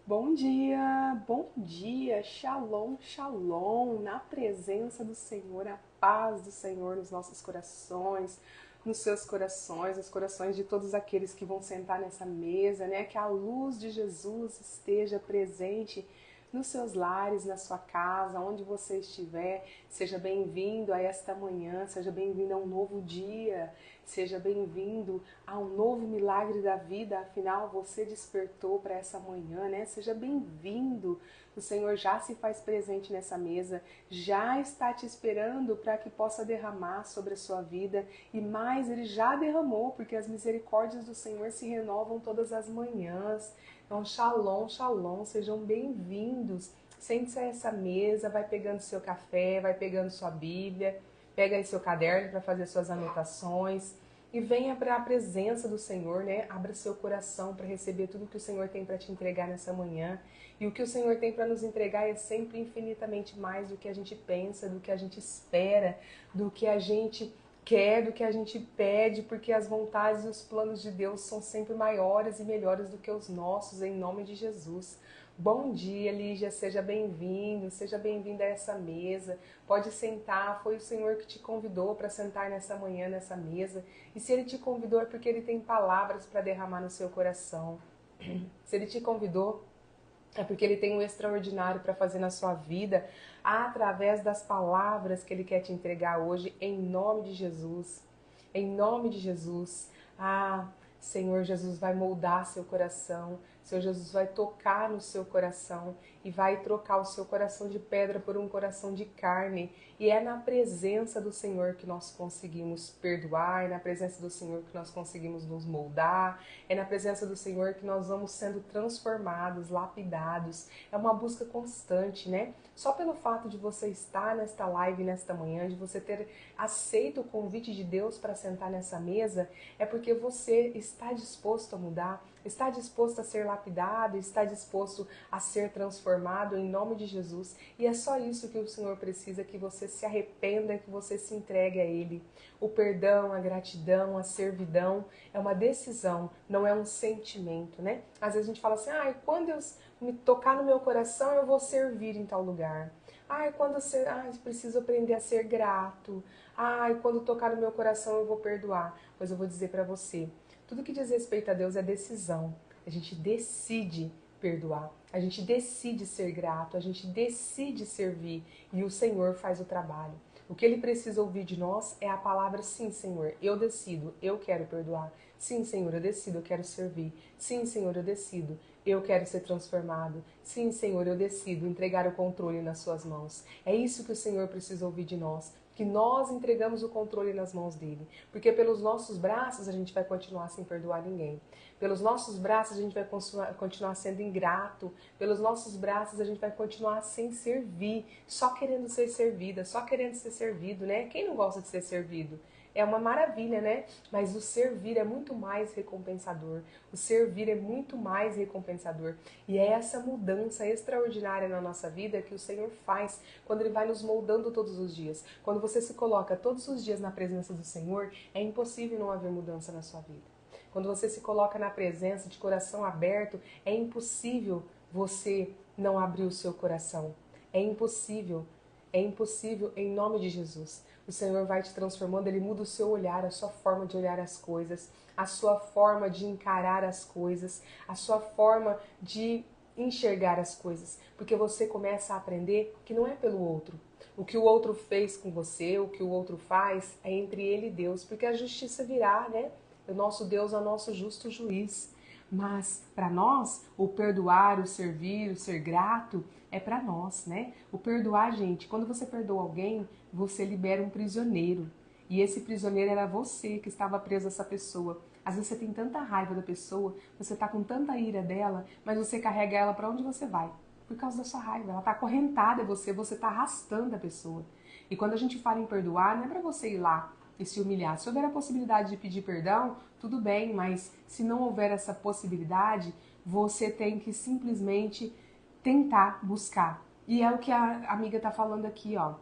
bom dia, shalom, shalom, na presença do Senhor, a paz do Senhor nos nossos corações, nos seus corações, nos corações de todos aqueles que vão sentar nessa mesa, né? Que a luz de Jesus esteja presente nos seus lares, na sua casa, onde você estiver. Seja bem-vindo a esta manhã, seja bem-vindo a um novo dia, seja bem-vindo a um novo milagre da vida. Afinal, você despertou para essa manhã, né? Seja bem-vindo. O Senhor já se faz presente nessa mesa, já está te esperando para que possa derramar sobre a sua vida, e mais, Ele já derramou, porque as misericórdias do Senhor se renovam todas as manhãs. Então, shalom, shalom, sejam bem-vindos. Sente-se a essa mesa, vai pegando seu café, vai pegando sua Bíblia, pega aí seu caderno para fazer suas anotações e venha para a presença do Senhor, né? Abra seu coração para receber tudo que o Senhor tem para te entregar nessa manhã. E o que o Senhor tem para nos entregar é sempre infinitamente mais do que a gente pensa, do que a gente espera, do que a gente quer, do que a gente pede, porque as vontades e os planos de Deus são sempre maiores e melhores do que os nossos, em nome de Jesus. Bom dia, Lígia, seja bem-vindo, seja bem-vinda a essa mesa. Pode sentar, foi o Senhor que te convidou para sentar nessa manhã, nessa mesa. E se Ele te convidou é porque Ele tem palavras para derramar no seu coração. Se Ele te convidou é porque Ele tem um extraordinário para fazer na sua vida, através das palavras que Ele quer te entregar hoje, em nome de Jesus. Em nome de Jesus. Senhor Jesus vai moldar seu coração, Senhor Jesus vai tocar no seu coração e vai trocar o seu coração de pedra por um coração de carne. E é na presença do Senhor que nós conseguimos perdoar, é na presença do Senhor que nós conseguimos nos moldar, é na presença do Senhor que nós vamos sendo transformados, lapidados. É uma busca constante, né? Só pelo fato de você estar nesta live, nesta manhã, de você ter aceito o convite de Deus para sentar nessa mesa, é porque você está disposto a mudar, está disposto a ser lapidado, está disposto a ser transformado em nome de Jesus. E é só isso que o Senhor precisa, que você se arrependa, que você se entregue a Ele. O perdão, a gratidão, a servidão é uma decisão, não é um sentimento, né? Às vezes a gente fala assim, quando eu me tocar no meu coração eu vou servir em tal lugar. Preciso aprender a ser grato. Quando tocar no meu coração eu vou perdoar. Pois eu vou dizer para você, tudo que diz respeito a Deus é decisão. A gente decide perdoar, a gente decide ser grato, a gente decide servir e o Senhor faz o trabalho. O que Ele precisa ouvir de nós é a palavra sim, Senhor, eu decido, eu quero perdoar. Sim, Senhor, eu decido, eu quero servir. Sim, Senhor, eu decido, eu quero ser transformado. Sim, Senhor, eu decido entregar o controle nas suas mãos. É isso que o Senhor precisa ouvir de nós, que nós entregamos o controle nas mãos dele. Porque pelos nossos braços a gente vai continuar sem perdoar ninguém. Pelos nossos braços a gente vai continuar sendo ingrato. Pelos nossos braços a gente vai continuar sem servir, só querendo ser servida, só querendo ser servido, né? Quem não gosta de ser servido? É uma maravilha, né? Mas o servir é muito mais recompensador. O servir é muito mais recompensador. E é essa mudança extraordinária na nossa vida que o Senhor faz quando Ele vai nos moldando todos os dias. Quando você se coloca todos os dias na presença do Senhor, é impossível não haver mudança na sua vida. Quando você se coloca na presença de coração aberto, é impossível você não abrir o seu coração. É impossível em nome de Jesus. O Senhor vai te transformando, Ele muda o seu olhar, a sua forma de olhar as coisas, a sua forma de encarar as coisas, a sua forma de enxergar as coisas, porque você começa a aprender que não é pelo outro. O que o outro fez com você, o que o outro faz, é entre ele e Deus, porque a justiça virá, né? O nosso Deus é o nosso justo juiz. Mas para nós, o perdoar, o servir, o ser grato é para nós, né? O perdoar, gente, quando você perdoa alguém, você libera um prisioneiro. E esse prisioneiro era você que estava preso a essa pessoa. Às vezes você tem tanta raiva da pessoa, você tá com tanta ira dela, mas você carrega ela para onde você vai? Por causa da sua raiva. Ela tá acorrentada a você tá arrastando a pessoa. E quando a gente fala em perdoar, não é para você ir lá e se humilhar. Se houver a possibilidade de pedir perdão, tudo bem, mas se não houver essa possibilidade, você tem que simplesmente tentar buscar. E é o que a amiga tá falando aqui, ó.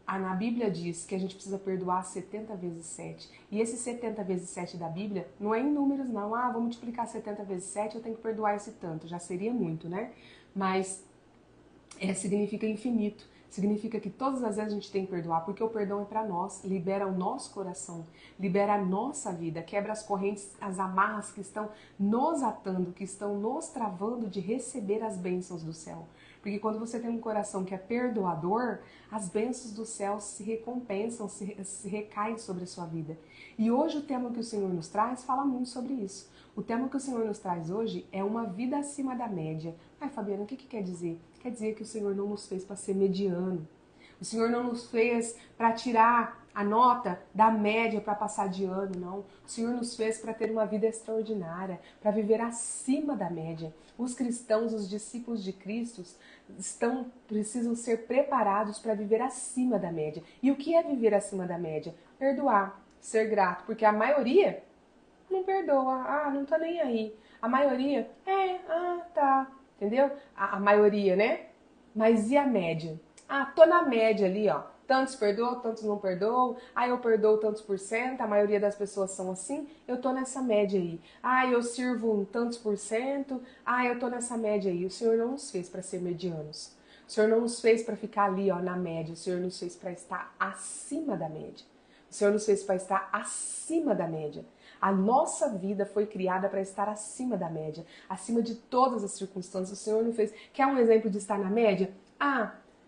Na Bíblia diz que a gente precisa perdoar 70 vezes 7. E esse 70 vezes 7 da Bíblia não é em números não. Vou multiplicar 70 vezes 7, eu tenho que perdoar esse tanto. Já seria muito, né? Mas significa infinito. Significa que todas as vezes a gente tem que perdoar, porque o perdão é para nós, libera o nosso coração, libera a nossa vida, quebra as correntes, as amarras que estão nos atando, que estão nos travando de receber as bênçãos do céu. Porque quando você tem um coração que é perdoador, as bênçãos do céu se recompensam, se recaem sobre a sua vida. E hoje o tema que o Senhor nos traz fala muito sobre isso. O tema que o Senhor nos traz hoje é uma vida acima da média. Fabiana, o que quer dizer? Quer dizer que o Senhor não nos fez para ser mediano. O Senhor não nos fez para tirar a nota da média para passar de ano, não. O Senhor nos fez para ter uma vida extraordinária, para viver acima da média. Os cristãos, os discípulos de Cristo, precisam ser preparados para viver acima da média. E o que é viver acima da média? Perdoar, ser grato, porque a maioria não perdoa, não tá nem aí. A maioria, tá, entendeu? A maioria, né? Mas e a média? Tô na média ali, ó. Tantos perdoam, tantos não perdoam. Eu perdoo tantos por cento, a maioria das pessoas são assim. Eu tô nessa média aí. Eu sirvo um tantos por cento. Eu tô nessa média aí. O Senhor não nos fez para ser medianos. O Senhor não nos fez para ficar ali, ó, na média. O Senhor nos fez para estar acima da média. O Senhor nos fez para estar acima da média. A nossa vida foi criada para estar acima da média, acima de todas as circunstâncias. O Senhor não fez. Quer um exemplo de estar na média?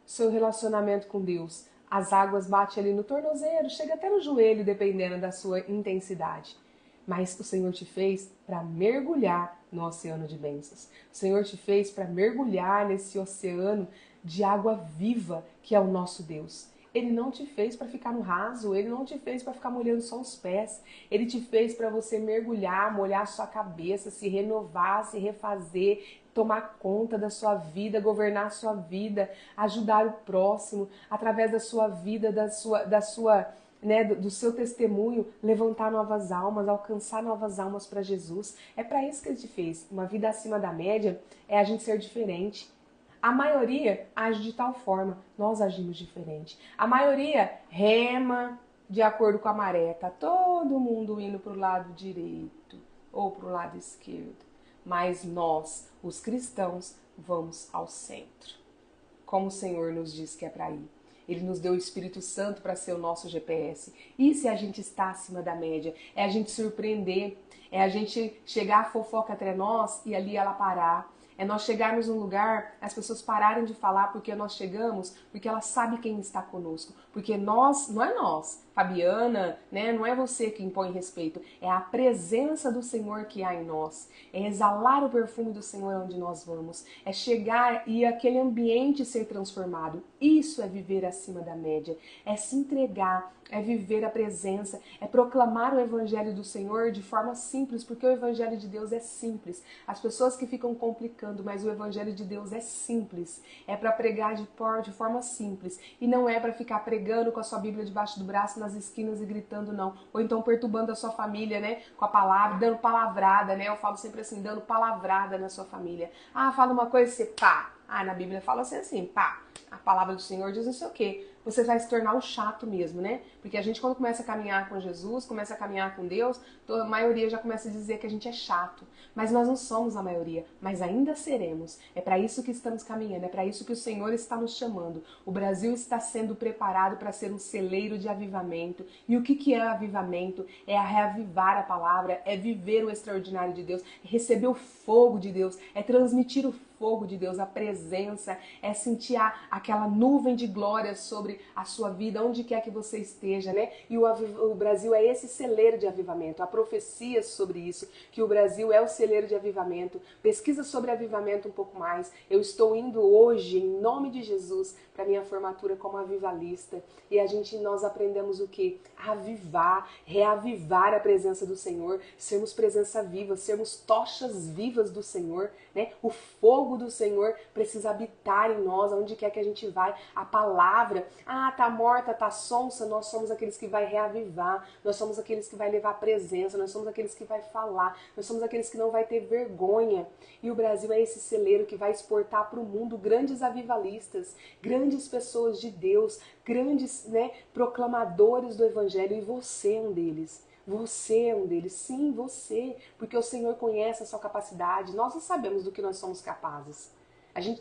Seu relacionamento com Deus. As águas batem ali no tornozelo, chega até no joelho, dependendo da sua intensidade. Mas o Senhor te fez para mergulhar no oceano de bênçãos. O Senhor te fez para mergulhar nesse oceano de água viva que é o nosso Deus. Ele não te fez para ficar no raso, ele não te fez para ficar molhando só os pés. Ele te fez para você mergulhar, molhar a sua cabeça, se renovar, se refazer, tomar conta da sua vida, governar a sua vida, ajudar o próximo, através da sua vida, do seu testemunho, levantar novas almas, alcançar novas almas para Jesus. É para isso que ele te fez. Uma vida acima da média é a gente ser diferente. A maioria age de tal forma, nós agimos diferente. A maioria rema de acordo com a maré. Tá todo mundo indo para o lado direito ou para o lado esquerdo. Mas nós, os cristãos, vamos ao centro. Como o Senhor nos diz que é para ir. Ele nos deu o Espírito Santo para ser o nosso GPS. E se a gente está acima da média? É a gente surpreender, é a gente chegar a fofoca entre nós e ali ela parar. É nós chegarmos num lugar, as pessoas pararem de falar porque nós chegamos, porque elas sabem quem está conosco. Porque nós, não é nós, Fabiana, né? Não é você que impõe respeito. É a presença do Senhor que há em nós. É exalar o perfume do Senhor onde nós vamos. É chegar e aquele ambiente ser transformado. Isso é viver acima da média. É se entregar, é viver a presença, é proclamar o Evangelho do Senhor de forma simples, porque o Evangelho de Deus é simples. As pessoas que ficam complicando, mas o Evangelho de Deus é simples. É para pregar de forma simples. E não é para ficar pregando com a sua Bíblia debaixo do braço nas esquinas e gritando, não. Ou então perturbando a sua família, né? Com a palavra, dando palavrada, né? Eu falo sempre assim, dando palavrada na sua família. Fala uma coisa e você pá. Na Bíblia fala assim, pá. A palavra do Senhor diz não sei o quê. Você vai se tornar o chato mesmo, né? Porque a gente, quando começa a caminhar com Jesus, começa a caminhar com Deus, a maioria já começa a dizer que a gente é chato. Mas nós não somos a maioria, mas ainda seremos. É para isso que estamos caminhando, é para isso que o Senhor está nos chamando. O Brasil está sendo preparado para ser um celeiro de avivamento. E o que é avivamento? É reavivar a palavra, é viver o extraordinário de Deus, é receber o fogo de Deus, é transmitir o fogo de Deus, a presença, é sentir aquela nuvem de glória sobre a sua vida, onde quer que você esteja, né? E o Brasil é esse celeiro de avivamento. Há profecias sobre isso, que o Brasil é o celeiro de avivamento. Pesquisa sobre avivamento um pouco mais. Eu estou indo hoje, em nome de Jesus, para minha formatura como avivalista. E nós aprendemos o quê? Avivar, reavivar a presença do Senhor, sermos presença viva, sermos tochas vivas do Senhor, né? O fogo fogo do Senhor precisa habitar em nós, aonde quer que a gente vai. A palavra, tá morta, tá sonsa, nós somos aqueles que vai reavivar, nós somos aqueles que vai levar a presença, nós somos aqueles que vai falar, nós somos aqueles que não vai ter vergonha. E o Brasil é esse celeiro que vai exportar para o mundo grandes avivalistas, grandes pessoas de Deus, grandes, proclamadores do Evangelho, e você é um deles. Você é um deles, sim, você, porque o Senhor conhece a sua capacidade. Nós não sabemos do que nós somos capazes.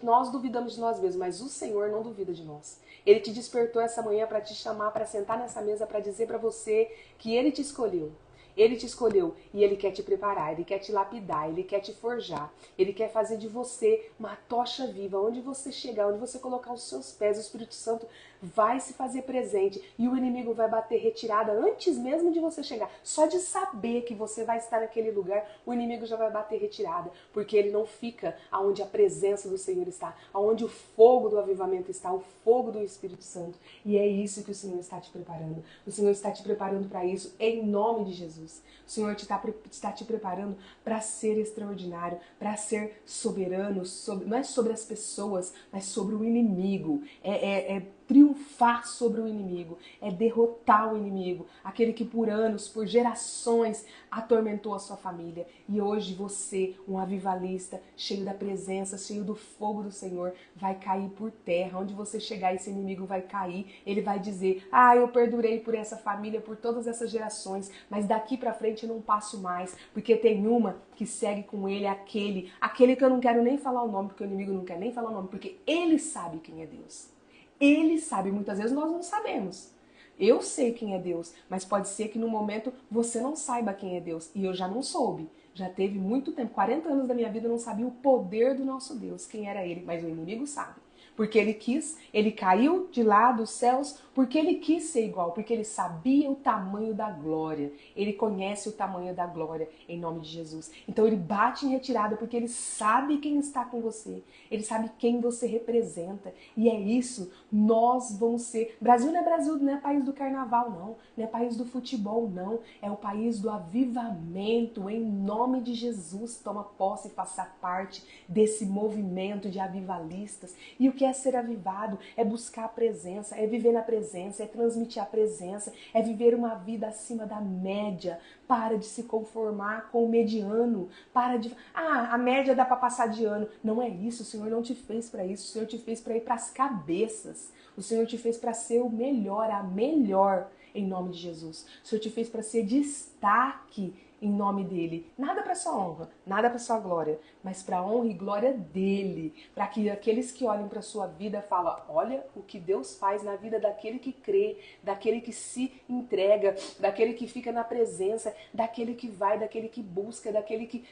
Nós duvidamos de nós mesmos, mas o Senhor não duvida de nós. Ele te despertou essa manhã para te chamar, para sentar nessa mesa, para dizer para você que Ele te escolheu. Ele te escolheu e Ele quer te preparar, Ele quer te lapidar, Ele quer te forjar. Ele quer fazer de você uma tocha viva. Onde você chegar, onde você colocar os seus pés, o Espírito Santo vai se fazer presente e o inimigo vai bater retirada antes mesmo de você chegar. Só de saber que você vai estar naquele lugar, o inimigo já vai bater retirada, porque ele não fica aonde a presença do Senhor está, aonde o fogo do avivamento está, o fogo do Espírito Santo. E é isso que o Senhor está te preparando. O Senhor está te preparando para isso em nome de Jesus. O Senhor está te preparando para ser extraordinário, para ser soberano, não é sobre as pessoas, mas sobre o inimigo. É triunfar sobre o inimigo, é derrotar o inimigo, aquele que por anos, por gerações, atormentou a sua família. E hoje você, um avivalista, cheio da presença, cheio do fogo do Senhor, vai cair por terra. Onde você chegar, esse inimigo vai cair. Ele vai dizer, eu perdurei por essa família, por todas essas gerações, mas daqui pra frente eu não passo mais, porque tem uma que segue com ele, aquele que eu não quero nem falar o nome, porque o inimigo não quer nem falar o nome, porque ele sabe quem é Deus. Ele sabe, muitas vezes nós não sabemos. Eu sei quem é Deus, mas pode ser que no momento você não saiba quem é Deus. E eu já não soube. Já teve muito tempo, 40 anos da minha vida eu não sabia o poder do nosso Deus, quem era Ele, mas o inimigo sabe. Porque ele quis, ele caiu de lá dos céus, porque ele quis ser igual, porque ele sabia o tamanho da glória. Ele conhece o tamanho da glória, em nome de Jesus. Então ele bate em retirada, porque ele sabe quem está com você. Ele sabe quem você representa. E é isso, nós vamos ser... Brasil, não é país do carnaval, não. Não é país do futebol, não. É o país do avivamento, em nome de Jesus. Toma posse e faça parte desse movimento de avivalistas. E o que é ser avivado? É buscar a presença, é viver na presença, é transmitir a presença, é viver uma vida acima da média. Para de se conformar com o mediano. Para de... a média dá para passar de ano. Não é isso, o Senhor não te fez para isso. O Senhor te fez para ir para as cabeças. O Senhor te fez para ser o melhor, a melhor, em nome de Jesus. O Senhor te fez para ser destaque em nome dele. Nada para sua honra, nada para sua glória, mas para a honra e glória dele. Para que aqueles que olhem para sua vida falam, olha o que Deus faz na vida daquele que crê, daquele que se entrega, daquele que fica na presença, daquele que vai, daquele que busca, daquele que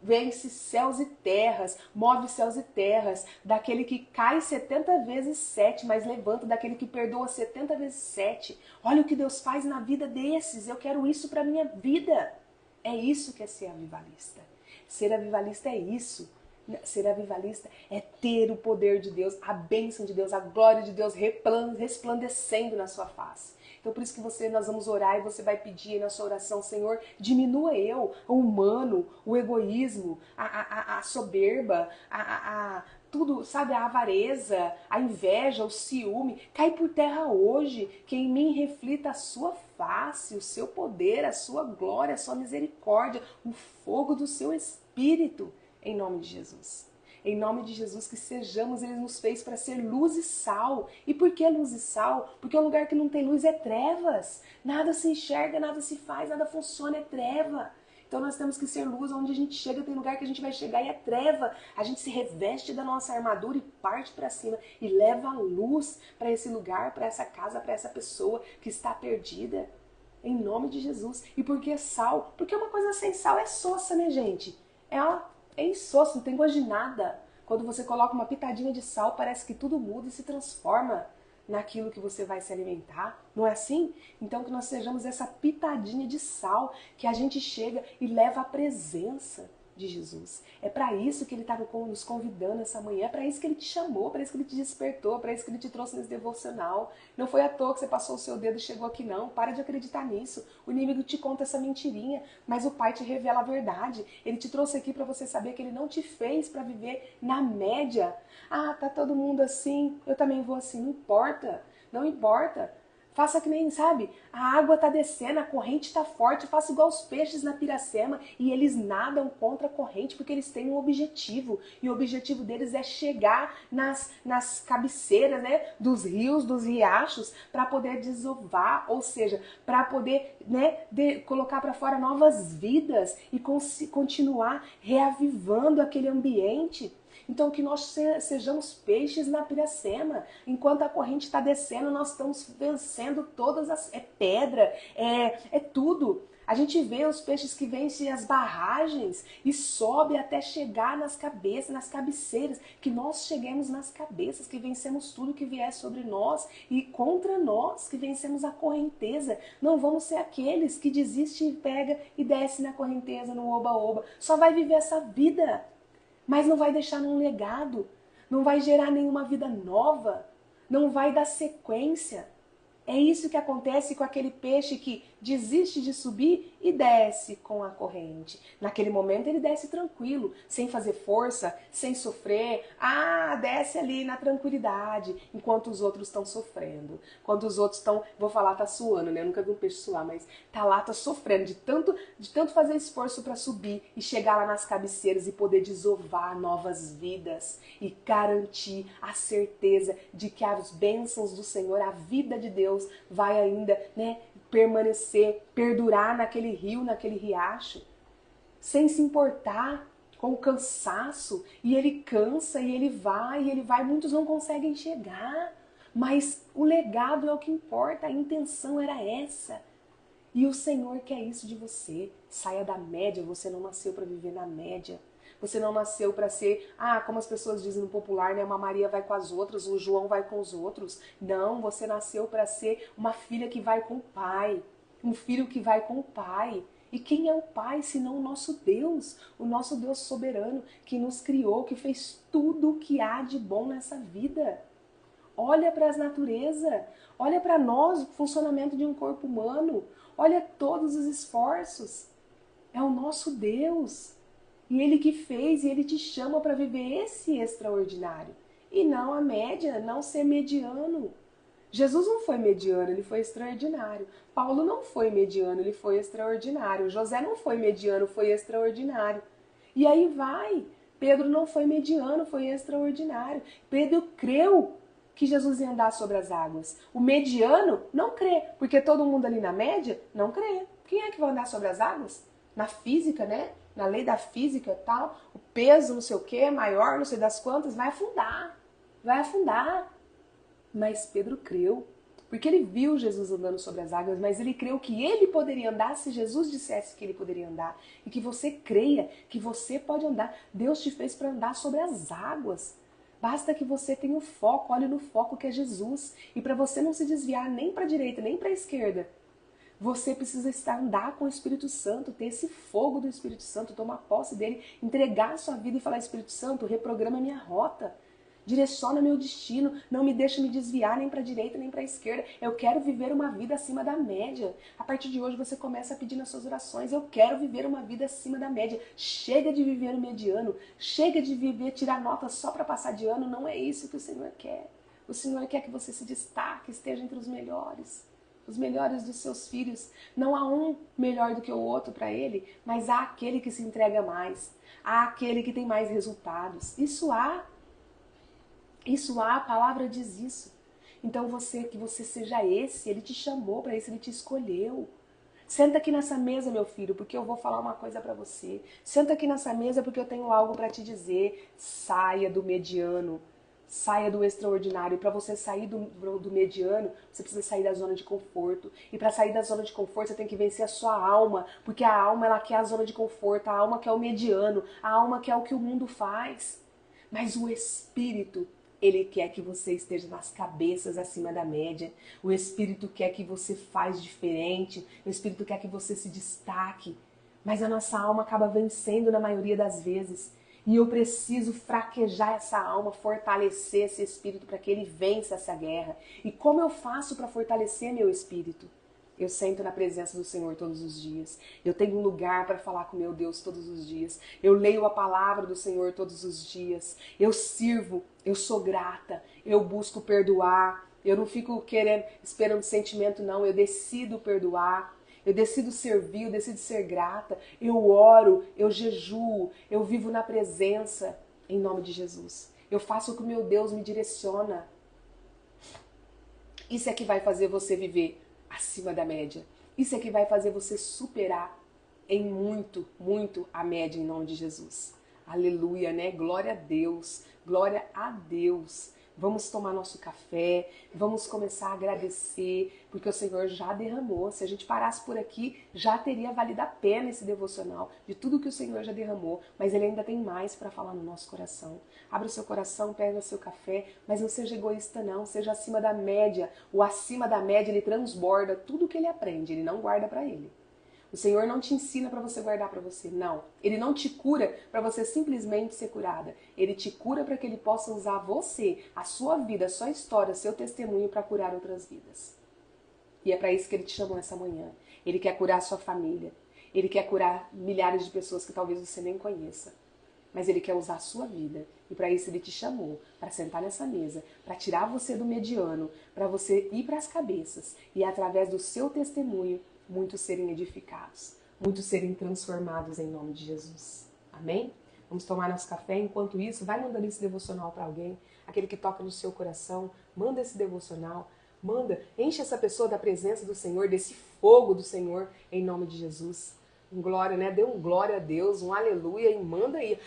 vence céus e terras, move céus e terras, daquele que cai 70 vezes 7, mas levanta, daquele que perdoa 70 vezes 7. Olha o que Deus faz na vida desses, eu quero isso para minha vida. É isso que é ser avivalista. Ser avivalista é isso. Ser avivalista é ter o poder de Deus, a bênção de Deus, a glória de Deus resplandecendo na sua face. Então por isso que nós vamos orar e você vai pedir na sua oração, Senhor, diminua eu, o humano, o egoísmo, a soberba, tudo, sabe, a avareza, a inveja, o ciúme, cai por terra hoje, que em mim reflita a sua face, o seu poder, a sua glória, a sua misericórdia, o fogo do seu Espírito, em nome de Jesus. Em nome de Jesus, que sejamos, Ele nos fez para ser luz e sal. E por que luz e sal? Porque o lugar que não tem luz é trevas. Nada se enxerga, nada se faz, nada funciona, é treva. Então nós temos que ser luz, onde a gente chega, tem lugar que a gente vai chegar e é treva. A gente se reveste da nossa armadura e parte para cima e leva a luz para esse lugar, para essa casa, para essa pessoa que está perdida. Em nome de Jesus. E por que sal? Porque uma coisa sem sal é sossa, né, gente? É insosso, não tem gosto de nada. Quando você coloca uma pitadinha de sal, parece que tudo muda e se transforma naquilo que você vai se alimentar. Não é assim? Então que nós sejamos essa pitadinha de sal, que a gente chega e leva a presença. de Jesus. É para isso que ele está nos convidando essa manhã, é para isso que ele te chamou, para isso que ele te despertou, para isso que ele te trouxe nesse devocional. Não foi à toa que você passou o seu dedo e chegou aqui, não. Para de acreditar nisso. O inimigo te conta essa mentirinha, mas o Pai te revela a verdade. Ele te trouxe aqui para você saber que ele não te fez para viver na média. Ah, tá todo mundo assim, eu também vou assim. Não importa, não importa. Faça que nem, sabe, a água tá descendo, a corrente tá forte, faça igual os peixes na Piracema e eles nadam contra a corrente porque eles têm um objetivo. E o objetivo deles é chegar nas cabeceiras, né, dos rios, dos riachos, para poder desovar, ou seja, para poder, né, colocar para fora novas vidas e continuar reavivando aquele ambiente. Então que nós sejamos peixes na Piracema. Enquanto a corrente está descendo, nós estamos vencendo todas as... É pedra, é tudo. A gente vê os peixes que vencem as barragens e sobe até chegar nas cabeças, nas cabeceiras. Que nós cheguemos nas cabeças, que vencemos tudo que vier sobre nós e contra nós, que vencemos a correnteza. Não vamos ser aqueles que desistem e pega e desce na correnteza, no oba-oba. Só vai viver essa vida, mas não vai deixar nenhum legado, não vai gerar nenhuma vida nova, não vai dar sequência. É isso que acontece com aquele peixe que desiste de subir e desce com a corrente. Naquele momento ele desce tranquilo, sem fazer força, sem sofrer. Ah, desce ali na tranquilidade, enquanto os outros estão sofrendo. Enquanto os outros estão, vou falar, tá suando, né? Eu nunca vi um peixe suar, mas tá lá, tá sofrendo de tanto fazer esforço para subir e chegar lá nas cabeceiras e poder desovar novas vidas e garantir a certeza de que as bênçãos do Senhor, a vida de Deus vai ainda, né, permanecer, perdurar naquele rio, naquele riacho, sem se importar com o cansaço. E ele cansa, e ele vai, muitos não conseguem chegar. Mas o legado é o que importa, a intenção era essa. E o Senhor quer isso de você. Saia da média, você não nasceu para viver na média. Você não nasceu para ser, como as pessoas dizem no popular, né? Uma Maria vai com as outras, o João vai com os outros. Não, você nasceu para ser uma filha que vai com o Pai. Um filho que vai com o Pai. E quem é o Pai senão o nosso Deus soberano, que nos criou, que fez tudo o que há de bom nessa vida. Olha para as naturezas, olha para nós, o funcionamento de um corpo humano, olha todos os esforços. É o nosso Deus. E Ele que fez, e Ele te chama para viver esse extraordinário. E não a média, não ser mediano. Jesus não foi mediano, ele foi extraordinário. Paulo não foi mediano, ele foi extraordinário. José não foi mediano, foi extraordinário. E aí vai. Pedro não foi mediano, foi extraordinário. Pedro creu que Jesus ia andar sobre as águas. O mediano não crê, porque todo mundo ali na média não crê. Quem é que vai andar sobre as águas? Na física, né? Na lei da física e tal, o peso não sei o que, maior, não sei das quantas, vai afundar. Vai afundar. Mas Pedro creu, porque ele viu Jesus andando sobre as águas, mas ele creu que ele poderia andar se Jesus dissesse que ele poderia andar. E que você creia que você pode andar. Deus te fez para andar sobre as águas. Basta que você tenha o foco, olhe no foco que é Jesus. E para você não se desviar nem para a direita, nem para a esquerda, você precisa andar com o Espírito Santo, ter esse fogo do Espírito Santo, tomar posse dele, entregar a sua vida e falar: Espírito Santo, reprograma minha rota, direciona meu destino, não me deixa me desviar nem para a direita nem para a esquerda. Eu quero viver uma vida acima da média. A partir de hoje você começa a pedir nas suas orações: eu quero viver uma vida acima da média. Chega de viver o mediano, chega de viver, tirar nota só para passar de ano. Não é isso que o Senhor quer. O Senhor quer que você se destaque, esteja entre os melhores dos seus filhos. Não há um melhor do que o outro para Ele, mas há aquele que se entrega mais, há aquele que tem mais resultados. Isso há, a palavra diz isso. Então que você seja esse, Ele te chamou para isso, Ele te escolheu. Senta aqui nessa mesa, meu filho, porque eu vou falar uma coisa para você. Senta aqui nessa mesa porque eu tenho algo para te dizer. Saia do mediano. Saia do extraordinário. Para você sair do mediano, você precisa sair da zona de conforto. E para sair da zona de conforto, você tem que vencer a sua alma. Porque a alma, ela quer a zona de conforto. A alma quer o mediano. A alma quer o que o mundo faz. Mas o Espírito, ele quer que você esteja nas cabeças acima da média. O Espírito quer que você faz diferente. O Espírito quer que você se destaque. Mas a nossa alma acaba vencendo na maioria das vezes. E eu preciso fraquejar essa alma, fortalecer esse espírito para que ele vença essa guerra. E como eu faço para fortalecer meu espírito? Eu sento na presença do Senhor todos os dias. Eu tenho um lugar para falar com meu Deus todos os dias. Eu leio a palavra do Senhor todos os dias. Eu sirvo, eu sou grata, eu busco perdoar. Eu não fico querendo, esperando sentimento, não. Eu decido perdoar. Eu decido servir, eu decido ser grata. Eu oro, eu jejuo, eu vivo na presença em nome de Jesus. Eu faço o que o meu Deus me direciona. Isso é que vai fazer você viver acima da média. Isso é que vai fazer você superar em muito, muito a média em nome de Jesus. Aleluia, né? Glória a Deus. Glória a Deus. Vamos tomar nosso café, vamos começar a agradecer, porque o Senhor já derramou. Se a gente parasse por aqui, já teria valido a pena esse devocional, de tudo que o Senhor já derramou, mas Ele ainda tem mais para falar no nosso coração. Abra o seu coração, pega o seu café, mas não seja egoísta não, seja acima da média. O acima da média, ele transborda tudo que ele aprende, ele não guarda para ele. O Senhor não te ensina para você guardar para você, não. Ele não te cura para você simplesmente ser curada. Ele te cura para que Ele possa usar você, a sua vida, a sua história, seu testemunho para curar outras vidas. E é para isso que Ele te chamou essa manhã. Ele quer curar a sua família. Ele quer curar milhares de pessoas que talvez você nem conheça. Mas Ele quer usar a sua vida. E para isso Ele te chamou, para sentar nessa mesa, para tirar você do mediano, para você ir para as cabeças. E através do seu testemunho, muitos serem edificados, muitos serem transformados em nome de Jesus. Amém? Vamos tomar nosso café. Enquanto isso, vai mandando esse devocional para alguém, aquele que toca no seu coração, manda esse devocional, manda, enche essa pessoa da presença do Senhor, desse fogo do Senhor, em nome de Jesus. Um glória, né? Dê um glória a Deus, um aleluia e manda aí.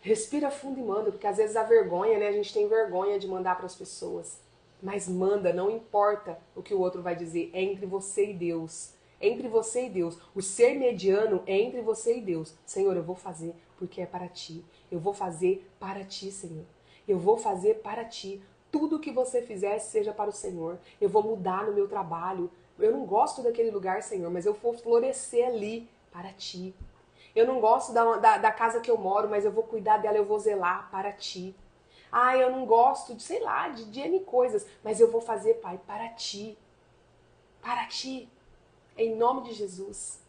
Respira fundo e manda, porque às vezes a vergonha, né? A gente tem vergonha de mandar para as pessoas. Mas manda, não importa o que o outro vai dizer, é entre você e Deus. Entre você e Deus. O ser mediano é entre você e Deus. Senhor, eu vou fazer porque é para ti. Eu vou fazer para ti, Senhor. Eu vou fazer para ti. Tudo que você fizer seja para o Senhor. Eu vou mudar no meu trabalho. Eu não gosto daquele lugar, Senhor, mas eu vou florescer ali para ti. Eu não gosto da casa que eu moro, mas eu vou cuidar dela, eu vou zelar para ti. Ah, eu não gosto de, sei lá, de N coisas, mas eu vou fazer, Pai, para ti. Para ti. Em nome de Jesus.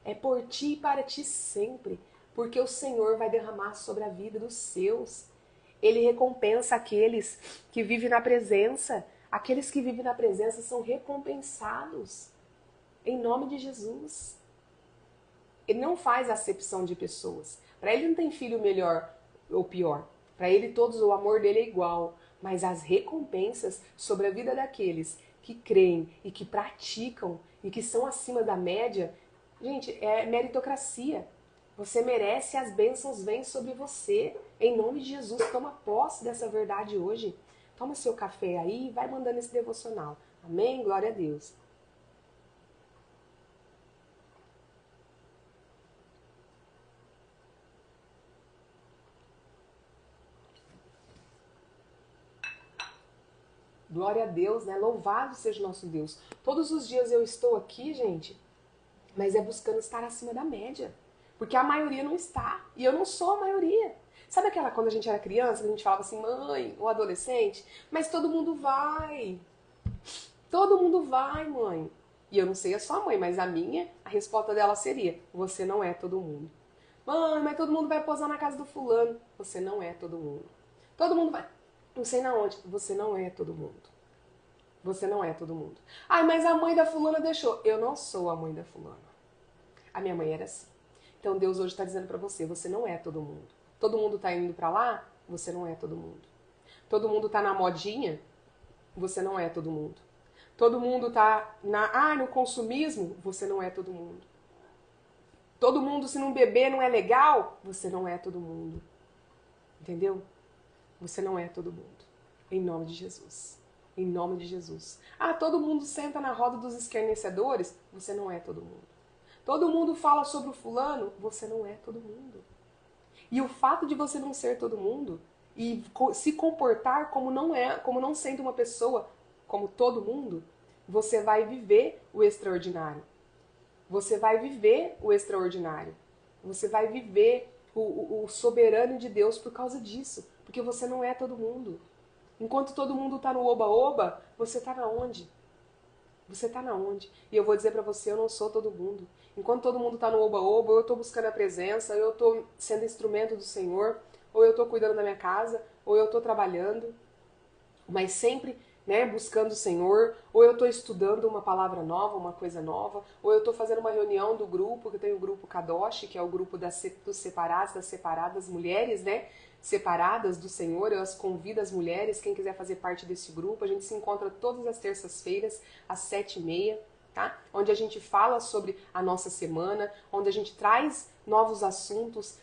É por ti e para ti sempre. Porque o Senhor vai derramar sobre a vida dos seus. Ele recompensa aqueles que vivem na presença. Aqueles que vivem na presença são recompensados. Em nome de Jesus. Ele não faz acepção de pessoas. Para ele não tem filho melhor ou pior. Para ele todos o amor dele é igual. Mas as recompensas sobre a vida daqueles que creem e que praticam e que são acima da média, gente, é meritocracia. Você merece, as bênçãos vêm sobre você. Em nome de Jesus, toma posse dessa verdade hoje. Toma seu café aí e vai mandando esse devocional. Amém? Glória a Deus. Glória a Deus, né? Louvado seja o nosso Deus. Todos os dias eu estou aqui, gente, mas é buscando estar acima da média. Porque a maioria não está. E eu não sou a maioria. Sabe aquela quando a gente era criança, a gente falava assim, mãe, ou adolescente, mas todo mundo vai. Todo mundo vai, mãe. E eu não sei a sua mãe, mas a resposta dela seria, você não é todo mundo. Mãe, mas todo mundo vai posar na casa do fulano. Você não é todo mundo. Todo mundo vai, não sei na onde. Você não é todo mundo. Você não é todo mundo. Ai, mas a mãe da fulana deixou. Eu não sou a mãe da fulana. A minha mãe era assim. Então Deus hoje está dizendo para você, você não é todo mundo. Todo mundo está indo para lá, você não é todo mundo. Todo mundo está na modinha, você não é todo mundo. Todo mundo está no consumismo, você não é todo mundo. Todo mundo, se não beber, não é legal, você não é todo mundo. Entendeu? Você não é todo mundo. Em nome de Jesus. Em nome de Jesus. Ah, todo mundo senta na roda dos escarnecedores, você não é todo mundo. Todo mundo fala sobre o fulano, você não é todo mundo. E o fato de você não ser todo mundo e se comportar como não sendo uma pessoa como todo mundo, você vai viver o extraordinário. Você vai viver o extraordinário. Você vai viver o soberano de Deus por causa disso. Porque você não é todo mundo. Enquanto todo mundo tá no oba-oba, você tá na onde? Você tá na onde? E eu vou dizer pra você, eu não sou todo mundo. Enquanto todo mundo tá no oba-oba, ou eu tô buscando a presença, ou eu tô sendo instrumento do Senhor, ou eu tô cuidando da minha casa, ou eu tô trabalhando, mas sempre, né, buscando o Senhor, ou eu tô estudando uma palavra nova, uma coisa nova, ou eu tô fazendo uma reunião do grupo, que tem o grupo Kadosh, que é o grupo dos separados, das separadas mulheres, né, separadas do Senhor. Eu as convido, as mulheres, quem quiser fazer parte desse grupo, a gente se encontra todas as terças-feiras, às 7h30, tá? Onde a gente fala sobre a nossa semana, onde a gente traz novos assuntos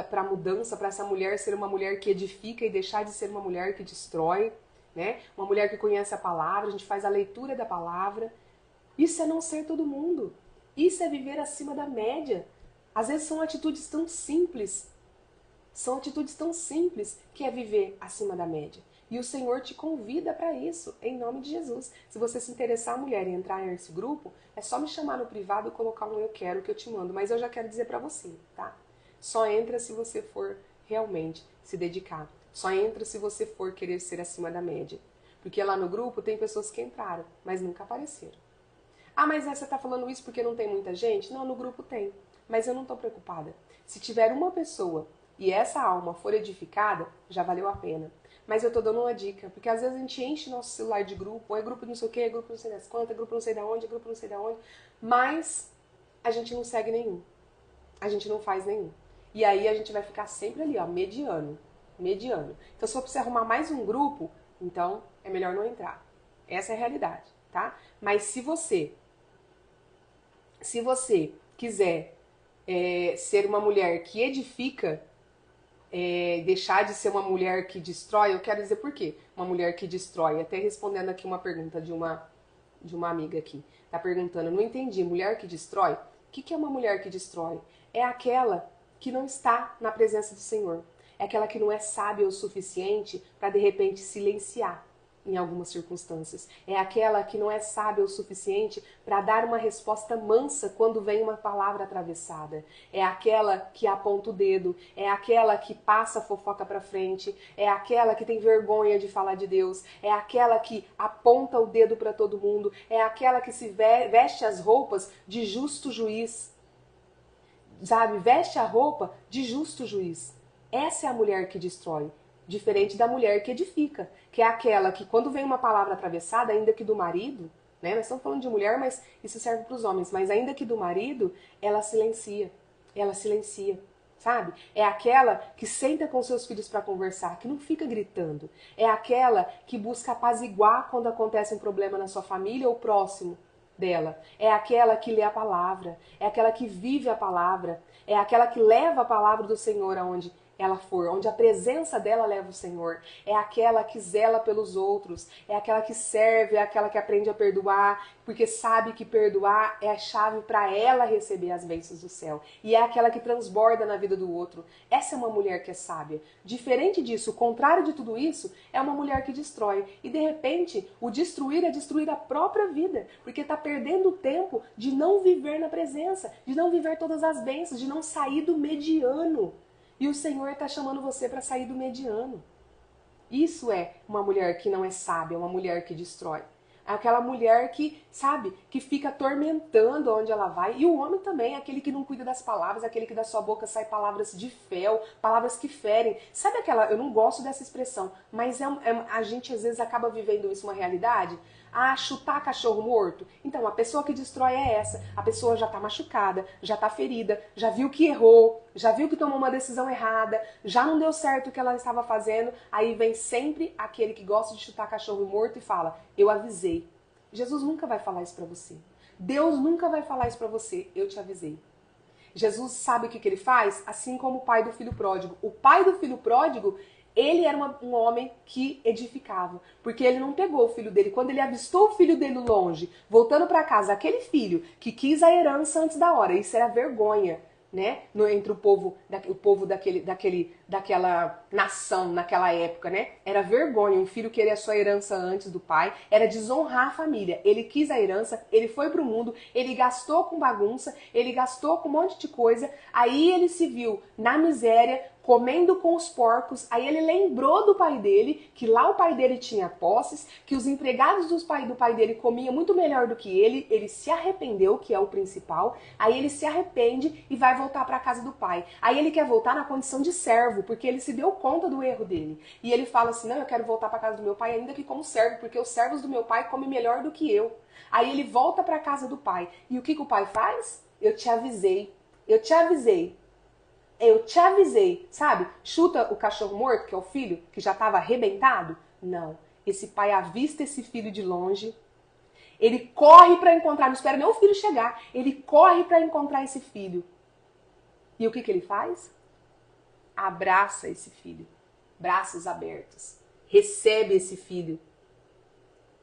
para mudança, para essa mulher ser uma mulher que edifica e deixar de ser uma mulher que destrói, né? Uma mulher que conhece a palavra, a gente faz a leitura da palavra. Isso é não ser todo mundo. Isso é viver acima da média. Às vezes são atitudes tão simples. São atitudes tão simples que é viver acima da média. E o Senhor te convida para isso, em nome de Jesus. Se você se interessar, mulher, em entrar nesse grupo, é só me chamar no privado e colocar um eu quero que eu te mando. Mas eu já quero dizer para você, tá? Só entra se você for realmente se dedicar. Só entra se você for querer ser acima da média. Porque lá no grupo tem pessoas que entraram, mas nunca apareceram. Ah, mas você tá falando isso porque não tem muita gente? Não, no grupo tem. Mas eu não tô preocupada. Se tiver uma pessoa e essa alma for edificada, já valeu a pena. Mas eu tô dando uma dica, porque às vezes a gente enche nosso celular de grupo, é grupo não sei o que, é grupo não sei das quantas, é grupo não sei da onde, é grupo não sei da onde, mas a gente não segue nenhum. A gente não faz nenhum. E aí a gente vai ficar sempre ali, ó, mediano. Mediano. Então se for pra você arrumar mais um grupo, então é melhor não entrar. Essa é a realidade, tá? Mas se você quiser ser uma mulher que edifica, deixar de ser uma mulher que destrói, eu quero dizer por quê? Uma mulher que destrói. Até respondendo aqui uma pergunta de uma amiga aqui. Tá perguntando, não entendi, mulher que destrói? O que é uma mulher que destrói? É aquela que não está na presença do Senhor. É aquela que não é sábia o suficiente para de repente silenciar em algumas circunstâncias. É aquela que não é sábia o suficiente para dar uma resposta mansa quando vem uma palavra atravessada. É aquela que aponta o dedo, é aquela que passa a fofoca para frente, é aquela que tem vergonha de falar de Deus, é aquela que aponta o dedo para todo mundo, é aquela que se veste as roupas de justo juiz. Sabe, veste a roupa de justo juiz. Essa é a mulher que destrói. Diferente da mulher que edifica, que é aquela que quando vem uma palavra atravessada, ainda que do marido, né? Nós estamos falando de mulher, mas isso serve para os homens, mas ainda que do marido, ela silencia, sabe? É aquela que senta com seus filhos para conversar, que não fica gritando. É aquela que busca apaziguar quando acontece um problema na sua família ou próximo dela. É aquela que lê a palavra, é aquela que vive a palavra, é aquela que leva a palavra do Senhor aonde ela for, onde a presença dela leva o Senhor. É aquela que zela pelos outros, é aquela que serve, é aquela que aprende a perdoar, porque sabe que perdoar é a chave para ela receber as bênçãos do céu. E é aquela que transborda na vida do outro. Essa é uma mulher que é sábia. Diferente disso, o contrário de tudo isso, é uma mulher que destrói. E de repente, o destruir é destruir a própria vida, porque está perdendo o tempo de não viver na presença, de não viver todas as bênçãos, de não sair do mediano. E o Senhor está chamando você para sair do mediano. Isso é uma mulher que não é sábia, uma mulher que destrói. É aquela mulher que, sabe, que fica atormentando onde ela vai. E o homem também, aquele que não cuida das palavras, aquele que da sua boca sai palavras de fel, palavras que ferem. Sabe aquela, eu não gosto dessa expressão, mas a gente às vezes acaba vivendo isso, uma realidade. Ah, chutar cachorro morto? Então, a pessoa que destrói é essa. A pessoa já tá machucada, já tá ferida, já viu que errou, já viu que tomou uma decisão errada, já não deu certo o que ela estava fazendo. Aí vem sempre aquele que gosta de chutar cachorro morto e fala, eu avisei. Jesus nunca vai falar isso pra você. Deus nunca vai falar isso pra você, eu te avisei. Jesus sabe o que ele faz? Assim como o pai do filho pródigo. O pai do filho pródigo, ele era um homem que edificava, porque ele não pegou o filho dele. Quando ele avistou o filho dele longe, voltando para casa, aquele filho que quis a herança antes da hora, isso era vergonha. né? Entre o povo daquela nação naquela época, né? Era vergonha um filho querer a sua herança antes do pai, era desonrar a família. Ele quis a herança, ele foi pro mundo, ele gastou com bagunça, ele gastou com um monte de coisa, aí ele se viu na miséria, comendo com os porcos, aí ele lembrou do pai dele, que lá o pai dele tinha posses, que os empregados do pai dele comiam muito melhor do que ele se arrependeu, que é o principal, aí ele se arrepende e vai voltar para a casa do pai. Aí ele quer voltar na condição de servo, porque ele se deu conta do erro dele. E ele fala assim, não, eu quero voltar para a casa do meu pai ainda que como servo, porque os servos do meu pai comem melhor do que eu. Aí ele volta para a casa do pai. E o que o pai faz? Eu te avisei, eu te avisei. Eu te avisei, sabe? Chuta o cachorro morto, que é o filho, que já estava arrebentado. Não. Esse pai avista esse filho de longe. Ele corre para encontrar, não espera nem o filho chegar. Ele corre para encontrar esse filho. E o que ele faz? Abraça esse filho. Braços abertos. Recebe esse filho.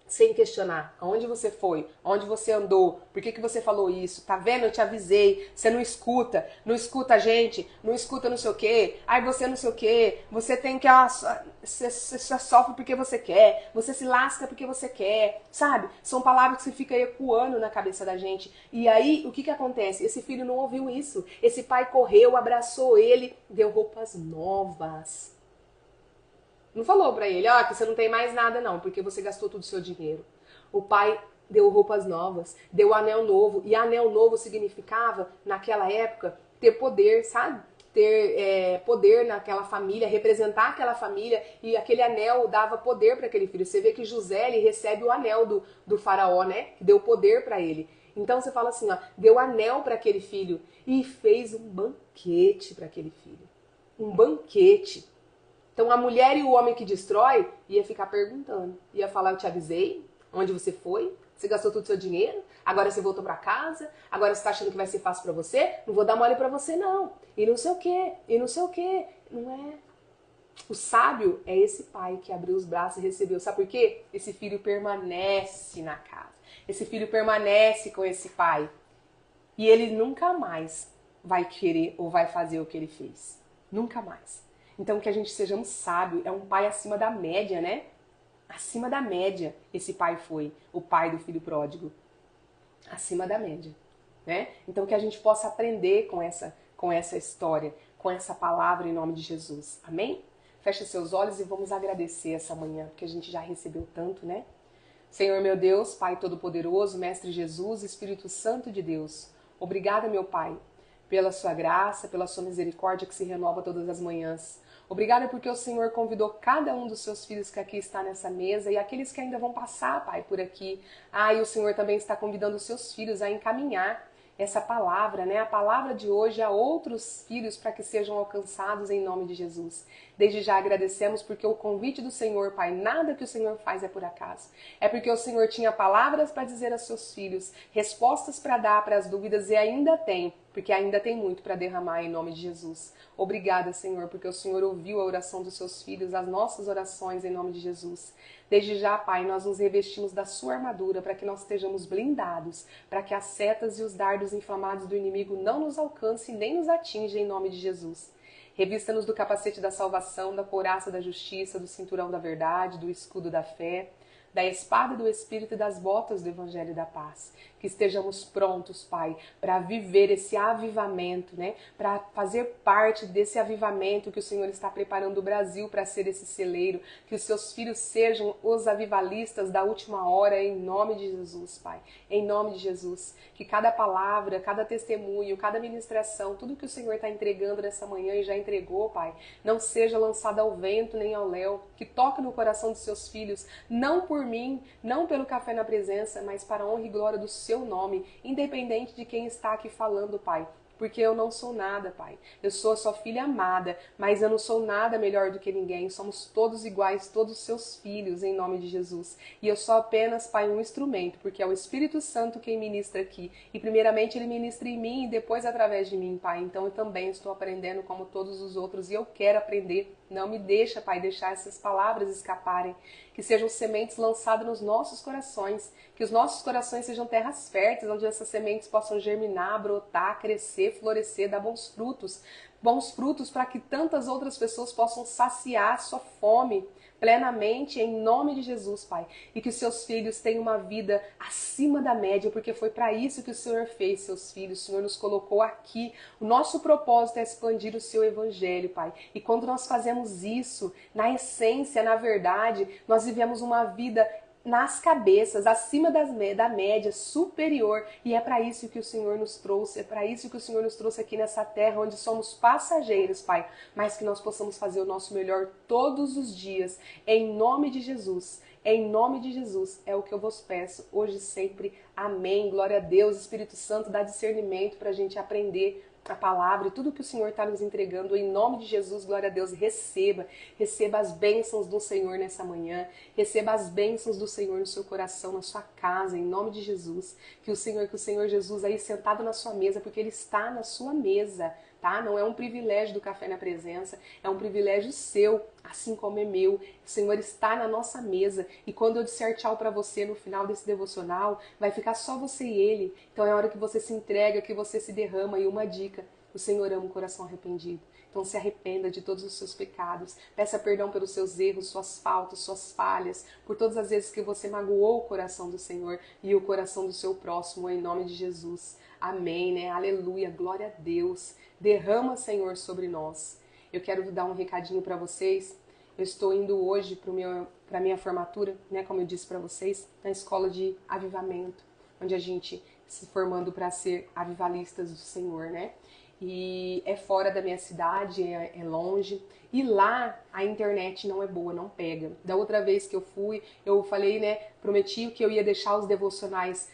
Sem questionar. Aonde você foi? Aonde você andou? Por que você falou isso? Tá vendo? Eu te avisei. Você não escuta. Não escuta a gente. Não escuta não sei o quê. Ai, você não sei o quê. Você tem que... Você sofre porque você quer. Você se lasca porque você quer. Sabe? São palavras que você fica ecoando na cabeça da gente. E aí, o que acontece? Esse filho não ouviu isso. Esse pai correu, abraçou ele, deu roupas novas. Não falou pra ele, ó, que você não tem mais nada não, porque você gastou todo o seu dinheiro. O pai deu roupas novas, deu anel novo. E anel novo significava, naquela época, ter poder, sabe? Ter poder naquela família, representar aquela família. E aquele anel dava poder para aquele filho. Você vê que José, ele recebe o anel do faraó, né? Que deu poder para ele. Então você fala assim, ó, deu anel para aquele filho e fez um banquete para aquele filho. Um banquete. Então a mulher e o homem que destrói ia ficar perguntando. Ia falar, eu te avisei? Onde você foi? Você gastou todo o seu dinheiro? Agora você voltou pra casa? Agora você tá achando que vai ser fácil pra você? Não vou dar mole pra você não. E não sei o quê, e não sei o quê. Não é. O sábio é esse pai que abriu os braços e recebeu. Sabe por quê? Esse filho permanece na casa. Esse filho permanece com esse pai. E ele nunca mais vai querer ou vai fazer o que ele fez. Nunca mais. Então que a gente sejamos sábios, é um pai acima da média, né? Acima da média esse pai foi, o pai do filho pródigo. Acima da média, né? Então que a gente possa aprender com essa história, com essa palavra em nome de Jesus. Amém? Fecha seus olhos e vamos agradecer essa manhã, porque a gente já recebeu tanto, né? Senhor meu Deus, Pai Todo-Poderoso, Mestre Jesus, Espírito Santo de Deus, obrigada, meu Pai, pela sua graça, pela sua misericórdia que se renova todas as manhãs. Obrigada porque o Senhor convidou cada um dos seus filhos que aqui está nessa mesa e aqueles que ainda vão passar, Pai, por aqui. E o Senhor também está convidando os seus filhos a encaminhar essa palavra, né? A palavra de hoje a outros filhos para que sejam alcançados em nome de Jesus. Desde já agradecemos porque o convite do Senhor, Pai, nada que o Senhor faz é por acaso. É porque o Senhor tinha palavras para dizer aos seus filhos, respostas para dar para as dúvidas e ainda tem, porque ainda tem muito para derramar em nome de Jesus. Obrigada, Senhor, porque o Senhor ouviu a oração dos seus filhos, as nossas orações em nome de Jesus. Desde já, Pai, nós nos revestimos da sua armadura para que nós estejamos blindados, para que as setas e os dardos inflamados do inimigo não nos alcancem nem nos atinjam em nome de Jesus. Revista-nos do capacete da salvação, da couraça da justiça, do cinturão da verdade, do escudo da fé, da espada do Espírito e das botas do Evangelho da Paz. Que estejamos prontos, Pai, para viver esse avivamento, né? Para fazer parte desse avivamento que o Senhor está preparando o Brasil para ser esse celeiro. Que os seus filhos sejam os avivalistas da última hora, em nome de Jesus, Pai. Em nome de Jesus. Que cada palavra, cada testemunho, cada ministração, tudo que o Senhor está entregando nessa manhã e já entregou, Pai, não seja lançado ao vento nem ao léu. Que toque no coração dos seus filhos, não por mim, não pelo Café na Presença, mas para a honra e glória do seu nome, independente de quem está aqui falando, Pai. Porque eu não sou nada, Pai. Eu sou a sua filha amada, mas eu não sou nada melhor do que ninguém. Somos todos iguais, todos seus filhos, em nome de Jesus. E eu sou apenas, Pai, um instrumento, porque é o Espírito Santo quem ministra aqui. E primeiramente ele ministra em mim e depois através de mim, Pai. Então eu também estou aprendendo como todos os outros e eu quero aprender Não me deixa, Pai, deixar essas palavras escaparem. Que sejam sementes lançadas nos nossos corações. Que os nossos corações sejam terras férteis, onde essas sementes possam germinar, brotar, crescer, florescer, dar bons frutos. Bons frutos para que tantas outras pessoas possam saciar sua fome plenamente, em nome de Jesus, Pai. E que os seus filhos tenham uma vida acima da média, porque foi para isso que o Senhor fez seus filhos. O Senhor nos colocou aqui. O nosso propósito é expandir o seu evangelho, Pai. E quando nós fazemos isso, na essência, na verdade, nós vivemos uma vida nas cabeças, acima da média, superior. E é para isso que o Senhor nos trouxe, é para isso que o Senhor nos trouxe aqui nessa terra, onde somos passageiros, Pai. Mas que nós possamos fazer o nosso melhor todos os dias, em nome de Jesus. Em nome de Jesus, é o que eu vos peço, hoje e sempre. Amém. Glória a Deus, Espírito Santo, dá discernimento para a gente aprender a palavra e tudo que o Senhor está nos entregando, em nome de Jesus, glória a Deus, receba as bênçãos do Senhor nessa manhã, receba as bênçãos do Senhor no seu coração, na sua casa, em nome de Jesus, que o Senhor Jesus aí sentado na sua mesa, porque Ele está na sua mesa, tá? Não é um privilégio do Café na Presença, é um privilégio seu, assim como é meu. O Senhor está na nossa mesa e quando eu disser tchau para você no final desse devocional, vai ficar só você e Ele. Então é a hora que você se entrega, que você se derrama. E uma dica, o Senhor ama um coração arrependido. Então se arrependa de todos os seus pecados, peça perdão pelos seus erros, suas faltas, suas falhas, por todas as vezes que você magoou o coração do Senhor e o coração do seu próximo, em nome de Jesus. Amém, né? Aleluia, glória a Deus. Derrama, Senhor, sobre nós. Eu quero dar um recadinho para vocês. Eu estou indo hoje para a minha formatura, né, como eu disse para vocês, na escola de avivamento, onde a gente se formando para ser avivalistas do Senhor, né? E é fora da minha cidade, é longe. E lá a internet não é boa, não pega. Da outra vez que eu fui, eu falei, né, prometi que eu ia deixar os devocionais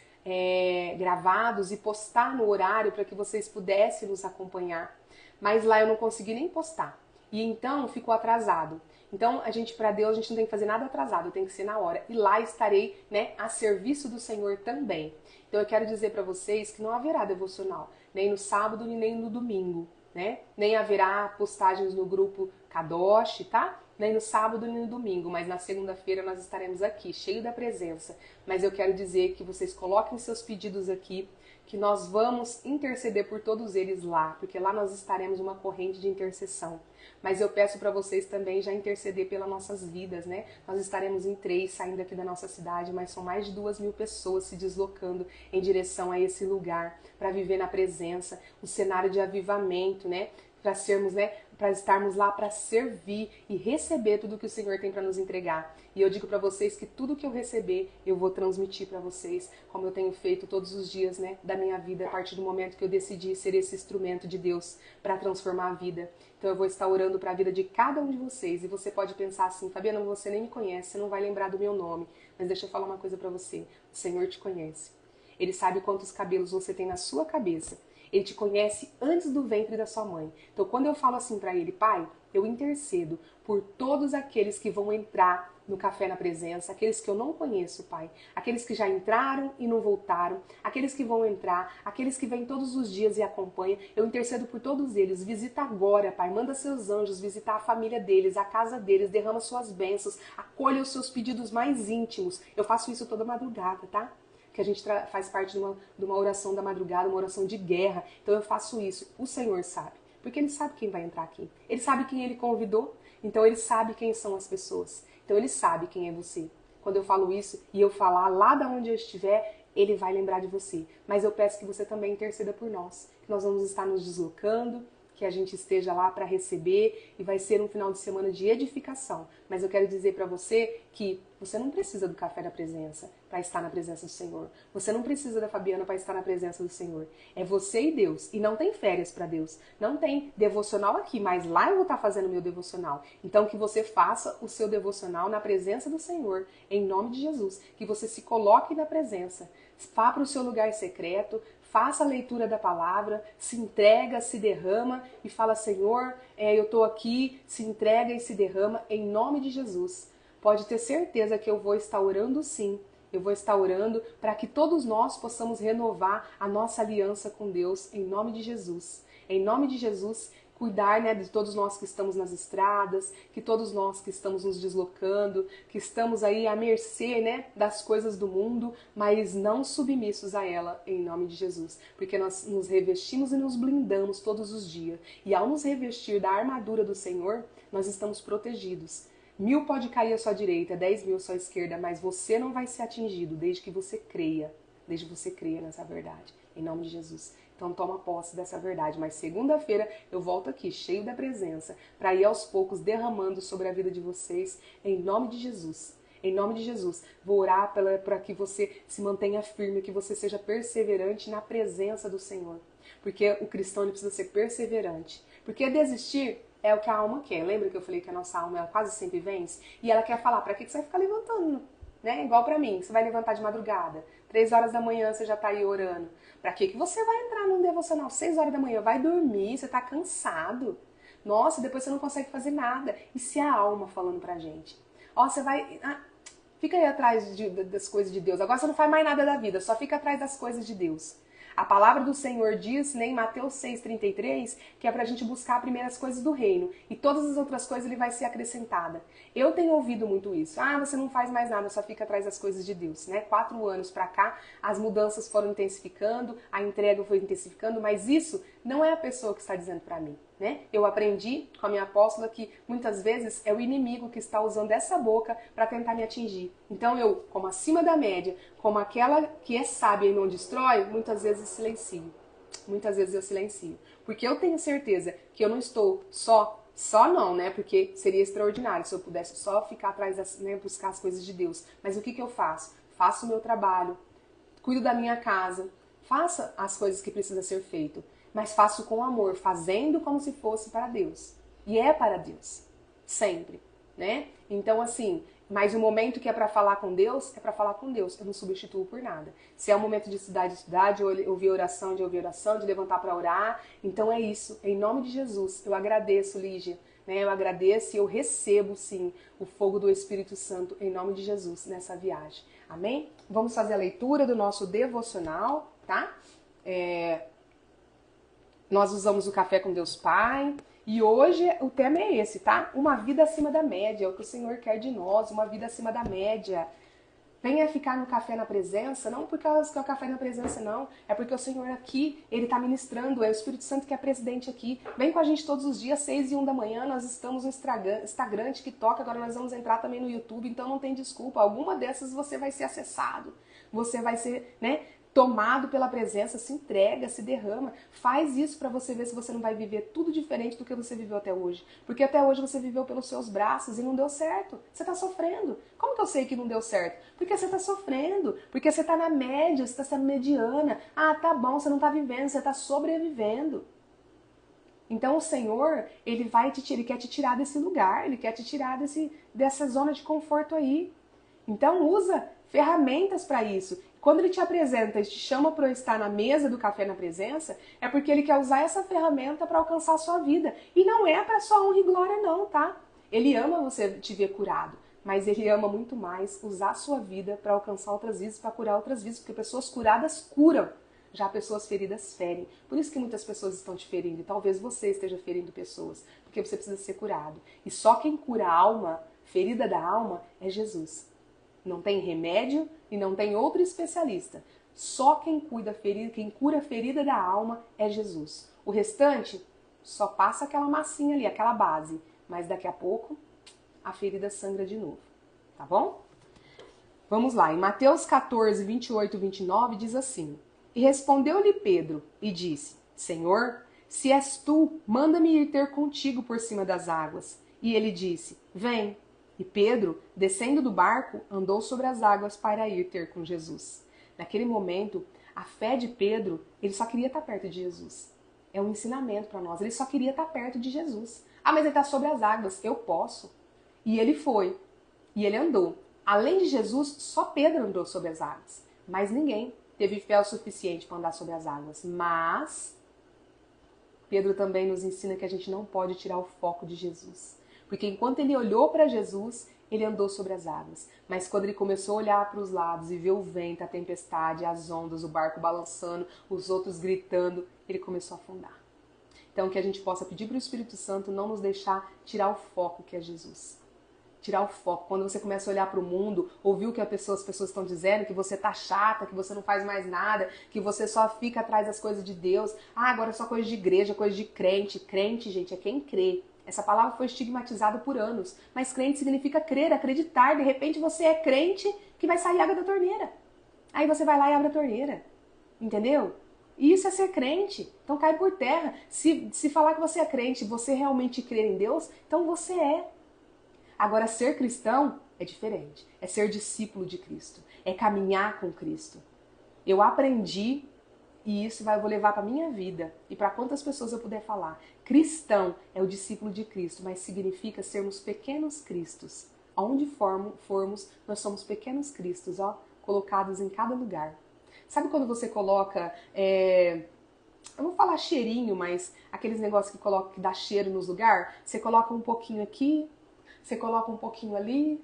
gravados e postar no horário para que vocês pudessem nos acompanhar. Mas lá eu não consegui nem postar. E então ficou atrasado. Então, para Deus, a gente não tem que fazer nada atrasado, tem que ser na hora. E lá estarei, né, a serviço do Senhor também. Então, eu quero dizer para vocês que não haverá devocional, nem no sábado, nem no domingo, né? Nem haverá postagens no grupo Kadosh, tá? Nem no sábado, nem no domingo, mas na segunda-feira nós estaremos aqui, cheio da presença. Mas eu quero dizer que vocês coloquem seus pedidos aqui, que nós vamos interceder por todos eles lá, porque lá nós estaremos uma corrente de intercessão. Mas eu peço para vocês também já interceder pelas nossas vidas, né? Nós estaremos em 3 saindo aqui da nossa cidade, mas são mais de 2.000 pessoas se deslocando em direção a esse lugar, para viver na presença, um cenário de avivamento, né? Para sermos, né? Para estarmos lá para servir e receber tudo que o Senhor tem para nos entregar. E eu digo para vocês que tudo que eu receber, eu vou transmitir para vocês, como eu tenho feito todos os dias, né, da minha vida, a partir do momento que eu decidi ser esse instrumento de Deus para transformar a vida. Então eu vou estar orando para a vida de cada um de vocês. E você pode pensar assim, Fabiana, você nem me conhece, você não vai lembrar do meu nome. Mas deixa eu falar uma coisa para você. O Senhor te conhece. Ele sabe quantos cabelos você tem na sua cabeça. Ele te conhece antes do ventre da sua mãe. Então, quando eu falo assim para ele, Pai, eu intercedo por todos aqueles que vão entrar no Café na Presença, aqueles que eu não conheço, Pai, aqueles que já entraram e não voltaram, aqueles que vão entrar, aqueles que vêm todos os dias e acompanham, eu intercedo por todos eles. Visita agora, Pai, manda seus anjos visitar a família deles, a casa deles, derrama suas bênçãos, acolha os seus pedidos mais íntimos. Eu faço isso toda madrugada, tá? Que a gente faz parte de uma oração da madrugada, uma oração de guerra. Então eu faço isso. O Senhor sabe. Porque Ele sabe quem vai entrar aqui. Ele sabe quem Ele convidou. Então Ele sabe quem são as pessoas. Então Ele sabe quem é você. Quando eu falo isso e eu falar lá de onde eu estiver, Ele vai lembrar de você. Mas eu peço que você também interceda por nós. Que nós vamos estar nos deslocando, que a gente esteja lá para receber e vai ser um final de semana de edificação. Mas eu quero dizer para você que você não precisa do Café da Presença para estar na presença do Senhor. Você não precisa da Fabiana para estar na presença do Senhor. É você e Deus. E não tem férias para Deus. Não tem devocional aqui, mas lá eu vou estar fazendo o meu devocional. Então que você faça o seu devocional na presença do Senhor, em nome de Jesus. Que você se coloque na presença. Vá para o seu lugar secreto, faça a leitura da palavra, se entrega, se derrama e fala, Senhor, eu estou aqui, se entrega e se derrama em nome de Jesus. Pode ter certeza que eu vou estar orando sim. Eu vou estar orando para que todos nós possamos renovar a nossa aliança com Deus em nome de Jesus. Em nome de Jesus, cuidar, né, de todos nós que estamos nas estradas, que todos nós que estamos nos deslocando, que estamos aí à mercê, né, das coisas do mundo, mas não submissos a ela, em nome de Jesus. Porque nós nos revestimos e nos blindamos todos os dias. E ao nos revestir da armadura do Senhor, nós estamos protegidos. 1000 pode cair à sua direita, 10.000 à sua esquerda, mas você não vai ser atingido desde que você creia nessa verdade, em nome de Jesus. Então toma posse dessa verdade, mas segunda-feira eu volto aqui, cheio da presença, para ir aos poucos derramando sobre a vida de vocês, em nome de Jesus. Em nome de Jesus, vou orar para que você se mantenha firme, que você seja perseverante na presença do Senhor. Porque o cristão ele precisa ser perseverante. Porque desistir é o que a alma quer. Lembra que eu falei que a nossa alma ela quase sempre vence? E ela quer falar, pra que você vai ficar levantando? Né? Igual pra mim, você vai levantar de madrugada, 3 horas da manhã você já tá aí orando. Pra que você vai entrar num devocional 6 horas da manhã? Vai dormir, você tá cansado. Nossa, depois você não consegue fazer nada. E se a alma falando pra gente? Ó, você vai... fica aí atrás das coisas de Deus. Agora você não faz mais nada da vida, só fica atrás das coisas de Deus. A palavra do Senhor diz, né, em Mateus 6,33, que é pra gente buscar primeiro as coisas do reino. E todas as outras coisas ele vai ser acrescentada. Eu tenho ouvido muito isso. Ah, você não faz mais nada, só fica atrás das coisas de Deus, né? 4 anos pra cá, as mudanças foram intensificando, a entrega foi intensificando, mas isso não é a pessoa que está dizendo pra mim, né? Eu aprendi com a minha apóstola que muitas vezes é o inimigo que está usando essa boca para tentar me atingir. Então eu, como acima da média, como aquela que é sábia e não destrói, muitas vezes silencio. Muitas vezes eu silencio. Porque eu tenho certeza que eu não estou só não, né? Porque seria extraordinário se eu pudesse só ficar atrás das, né, buscar as coisas de Deus. Mas o que eu faço? Faço o meu trabalho, cuido da minha casa, faço as coisas que precisam ser feitas. Mas faço com amor, fazendo como se fosse para Deus. E é para Deus. Sempre, né? Então, assim, mas o momento que é para falar com Deus, é para falar com Deus. Eu não substituo por nada. Se é o momento de estudar, de ouvir oração, de levantar para orar. Então é isso. Em nome de Jesus, eu agradeço, Lígia. Né? Eu agradeço e eu recebo, sim, o fogo do Espírito Santo, em nome de Jesus, nessa viagem. Amém? Vamos fazer a leitura do nosso devocional, tá? Nós usamos o Café com Deus Pai e hoje o tema é esse, tá? Uma vida acima da média, é o que o Senhor quer de nós, uma vida acima da média. Venha ficar no Café na Presença, não por causa que é o Café na Presença, não. É porque o Senhor aqui, Ele tá ministrando, é o Espírito Santo que é presidente aqui. Vem com a gente todos os dias, 6 e 1 da manhã, nós estamos no Instagram, TikTok, agora nós vamos entrar também no YouTube, então não tem desculpa. Alguma dessas você vai ser acessado, você vai ser, né, tomado pela presença, se entrega, se derrama. Faz isso pra você ver se você não vai viver tudo diferente do que você viveu até hoje. Porque até hoje você viveu pelos seus braços e não deu certo. Você tá sofrendo. Como que eu sei que não deu certo? Porque você tá sofrendo. Porque você tá na média, você tá sendo mediana. Ah, tá bom, você não tá vivendo, você tá sobrevivendo. Então o Senhor, Ele quer te tirar desse lugar, Ele quer te tirar dessa zona de conforto aí. Então usa ferramentas para isso. Quando Ele te apresenta e te chama para estar na mesa do Café na Presença, é porque Ele quer usar essa ferramenta para alcançar a sua vida. E não é para sua honra e glória não, tá? Ele ama você te ver curado, mas Ele ama muito mais usar a sua vida para alcançar outras vidas, para curar outras vidas, porque pessoas curadas curam. Já pessoas feridas ferem. Por isso que muitas pessoas estão te ferindo. E talvez você esteja ferindo pessoas, porque você precisa ser curado. E só quem cura a alma, ferida da alma, é Jesus. Não tem remédio e não tem outro especialista. Só quem cura a ferida da alma é Jesus. O restante só passa aquela massinha ali, aquela base. Mas daqui a pouco a ferida sangra de novo. Tá bom? Vamos lá. Em Mateus 14, 28 e 29 diz assim: E respondeu-lhe Pedro e disse: Senhor, se és tu, manda-me ir ter contigo por cima das águas. E ele disse: Vem. E Pedro, descendo do barco, andou sobre as águas para ir ter com Jesus. Naquele momento, a fé de Pedro, ele só queria estar perto de Jesus. É um ensinamento para nós. Ele só queria estar perto de Jesus. Ah, mas ele está sobre as águas. Eu posso. E ele foi. E ele andou. Além de Jesus, só Pedro andou sobre as águas. Mas ninguém teve fé o suficiente para andar sobre as águas. Mas Pedro também nos ensina que a gente não pode tirar o foco de Jesus. Porque enquanto ele olhou para Jesus, ele andou sobre as águas. Mas quando ele começou a olhar para os lados e ver o vento, a tempestade, as ondas, o barco balançando, os outros gritando, ele começou a afundar. Então, que a gente possa pedir para o Espírito Santo não nos deixar tirar o foco que é Jesus. Tirar o foco. Quando você começa a olhar para o mundo, ouvir o que as pessoas estão dizendo, que você tá chata, que você não faz mais nada, que você só fica atrás das coisas de Deus. Ah, agora é só coisa de igreja, coisa de crente. Crente, gente, é quem crê. Essa palavra foi estigmatizada por anos. Mas crente significa crer, acreditar. De repente você é crente que vai sair água da torneira. Aí você vai lá e abre a torneira. Entendeu? Isso é ser crente. Então cai por terra. Se falar que você é crente, você realmente crer em Deus, então você é. Agora, ser cristão é diferente. É ser discípulo de Cristo. É caminhar com Cristo. Eu aprendi e isso eu vou levar para minha vida e para quantas pessoas eu puder falar. Cristão é o discípulo de Cristo, mas significa sermos pequenos cristos. Aonde formos, nós somos pequenos cristos, ó, colocados em cada lugar. Sabe quando você coloca, eu vou falar cheirinho, mas aqueles negócios que dá cheiro nos lugares? Você coloca um pouquinho aqui, você coloca um pouquinho ali,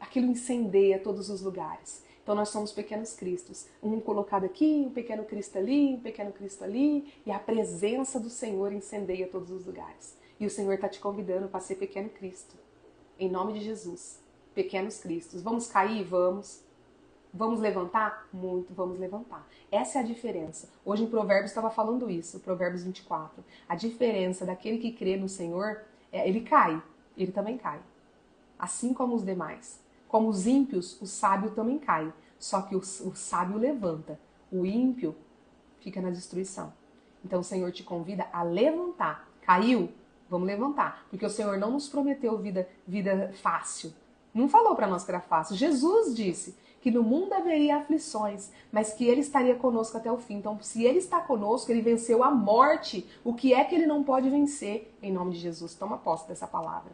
aquilo incendeia todos os lugares. Então nós somos pequenos cristos. Um colocado aqui, um pequeno Cristo ali, um pequeno Cristo ali, e a presença do Senhor incendeia todos os lugares. E o Senhor está te convidando para ser pequeno Cristo. Em nome de Jesus. Pequenos cristos. Vamos cair? Vamos. Vamos levantar? Muito, vamos levantar. Essa é a diferença. Hoje em Provérbios estava falando isso, Provérbios 24. A diferença daquele que crê no Senhor, ele cai. Ele também cai. Assim como os demais. Como os ímpios, o sábio também cai. Só que o sábio levanta. O ímpio fica na destruição. Então o Senhor te convida a levantar. Caiu? Vamos levantar. Porque o Senhor não nos prometeu vida fácil. Não falou para nós que era fácil. Jesus disse que no mundo haveria aflições, mas que Ele estaria conosco até o fim. Então, se Ele está conosco, Ele venceu a morte. O que é que Ele não pode vencer? Em nome de Jesus. Toma posse dessa palavra.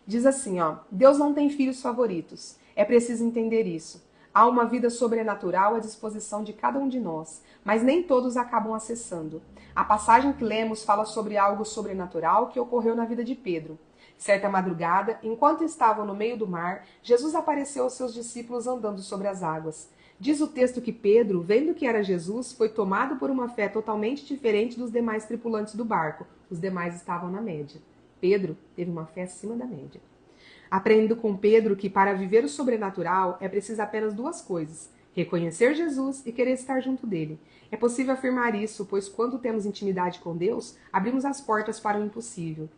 Diz assim, ó, Deus não tem filhos favoritos. É preciso entender isso. Há uma vida sobrenatural à disposição de cada um de nós, mas nem todos acabam acessando. A passagem que lemos fala sobre algo sobrenatural que ocorreu na vida de Pedro. Certa madrugada, enquanto estavam no meio do mar, Jesus apareceu aos seus discípulos andando sobre as águas. Diz o texto que Pedro, vendo que era Jesus, foi tomado por uma fé totalmente diferente dos demais tripulantes do barco. Os demais estavam na média. Pedro teve uma fé acima da média. Aprendo com Pedro que para viver o sobrenatural é preciso apenas duas coisas: reconhecer Jesus e querer estar junto dele. É possível afirmar isso, pois quando temos intimidade com Deus, abrimos as portas para o impossível.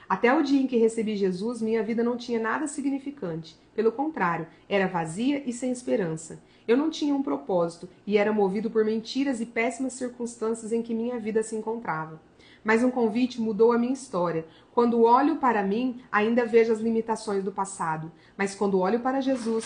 Até o dia em que recebi Jesus, minha vida não tinha nada significante. Pelo contrário, era vazia e sem esperança. Eu não tinha um propósito e era movido por mentiras e péssimas circunstâncias em que minha vida se encontrava. Mas um convite mudou a minha história. Quando olho para mim, ainda vejo as limitações do passado. Mas quando olho para Jesus,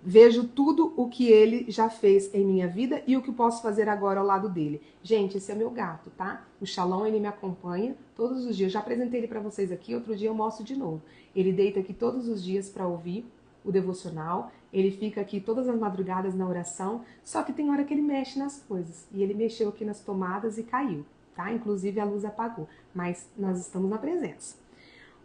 vejo tudo o que ele já fez em minha vida e o que posso fazer agora ao lado dele. Gente, esse é meu gato, tá? O Shalom, ele me acompanha todos os dias. Já apresentei ele para vocês aqui, outro dia eu mostro de novo. Ele deita aqui todos os dias para ouvir o devocional. Ele fica aqui todas as madrugadas na oração. Só que tem hora que ele mexe nas coisas. E ele mexeu aqui nas tomadas e caiu. Tá? Inclusive a luz apagou, mas nós estamos na presença.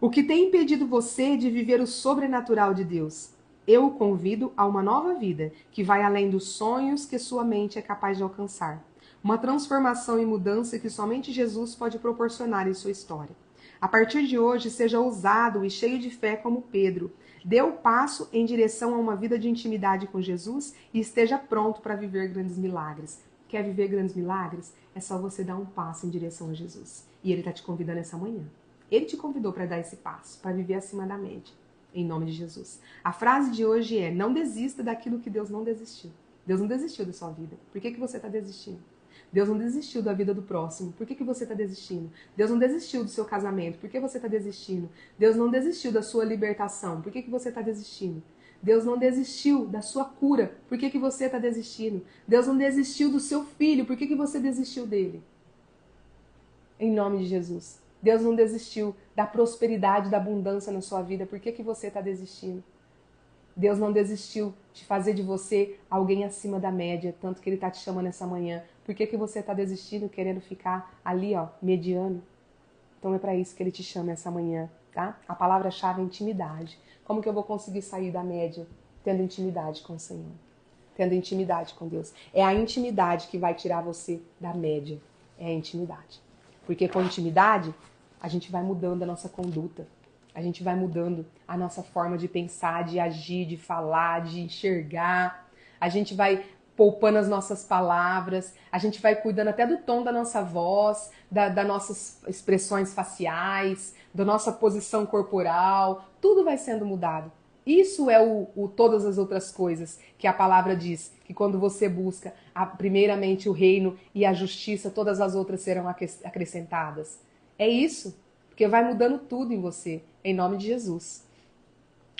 O que tem impedido você de viver o sobrenatural de Deus? Eu o convido a uma nova vida, que vai além dos sonhos que sua mente é capaz de alcançar. Uma transformação e mudança que somente Jesus pode proporcionar em sua história. A partir de hoje, seja ousado e cheio de fé como Pedro. Dê o passo em direção a uma vida de intimidade com Jesus e esteja pronto para viver grandes milagres. Quer viver grandes milagres? É só você dar um passo em direção a Jesus. E Ele está te convidando essa manhã. Ele te convidou para dar esse passo, para viver acima da média. Em nome de Jesus. A frase de hoje é: não desista daquilo que Deus não desistiu. Deus não desistiu da sua vida. Por que você está desistindo? Deus não desistiu da vida do próximo. Por que você está desistindo? Deus não desistiu do seu casamento. Por que você está desistindo? Deus não desistiu da sua libertação. Por que você está desistindo? Deus não desistiu da sua cura. Por que você está desistindo? Deus não desistiu do seu filho. Por que você desistiu dele? Em nome de Jesus. Deus não desistiu da prosperidade, da abundância na sua vida. Por que você está desistindo? Deus não desistiu de fazer de você alguém acima da média, tanto que Ele está te chamando essa manhã. Por que você está desistindo, querendo ficar ali, ó, mediano? Então é para isso que Ele te chama essa manhã, tá? A palavra-chave é intimidade. Como que eu vou conseguir sair da média? Tendo intimidade com o Senhor. Tendo intimidade com Deus. É a intimidade que vai tirar você da média. É a intimidade. Porque com intimidade, a gente vai mudando a nossa conduta. A gente vai mudando a nossa forma de pensar, de agir, de falar, de enxergar. A gente vai poupando as nossas palavras. A gente vai cuidando até do tom da nossa voz, das nossas expressões faciais, da nossa posição corporal. Tudo vai sendo mudado. Isso é todas as outras coisas que a palavra diz, que quando você busca primeiramente o reino e a justiça, todas as outras serão acrescentadas. É isso, porque vai mudando tudo em você, em nome de Jesus.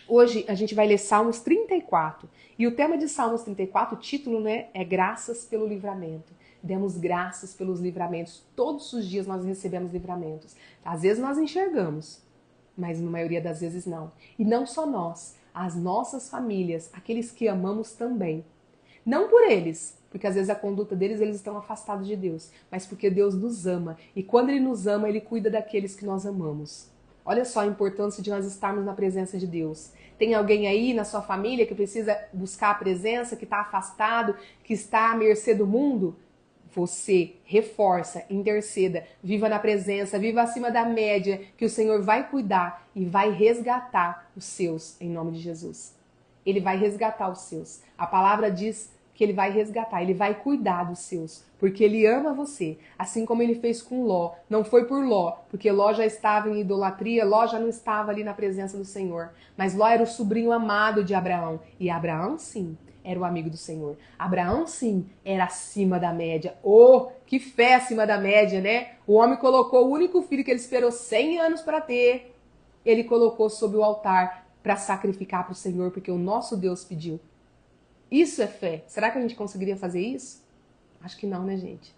Hoje a gente vai ler Salmos 34. E o tema de Salmos 34, o título, né, é Graças pelo Livramento. Demos graças pelos livramentos. Todos os dias nós recebemos livramentos. Às vezes nós enxergamos, mas na maioria das vezes não. E não só nós, as nossas famílias, aqueles que amamos também. Não por eles, porque às vezes a conduta deles, eles estão afastados de Deus, mas porque Deus nos ama. E quando Ele nos ama, Ele cuida daqueles que nós amamos. Olha só a importância de nós estarmos na presença de Deus. Tem alguém aí na sua família que precisa buscar a presença, que está afastado, que está à mercê do mundo? Você reforça, interceda, viva na presença, viva acima da média, que o Senhor vai cuidar e vai resgatar os seus, em nome de Jesus. Ele vai resgatar os seus. A palavra diz que ele vai resgatar, ele vai cuidar dos seus, porque ele ama você, assim como ele fez com Ló. Não foi por Ló, porque Ló já estava em idolatria, Ló já não estava ali na presença do Senhor, mas Ló era o sobrinho amado de Abraão, e Abraão sim, era o amigo do Senhor. Abraão sim, era acima da média. Oh, que fé acima da média, né? O homem colocou o único filho que ele esperou 100 anos para ter, ele colocou sobre o altar para sacrificar para o Senhor, porque o nosso Deus pediu. Isso é fé. Será que a gente conseguiria fazer isso? Acho que não, né, gente?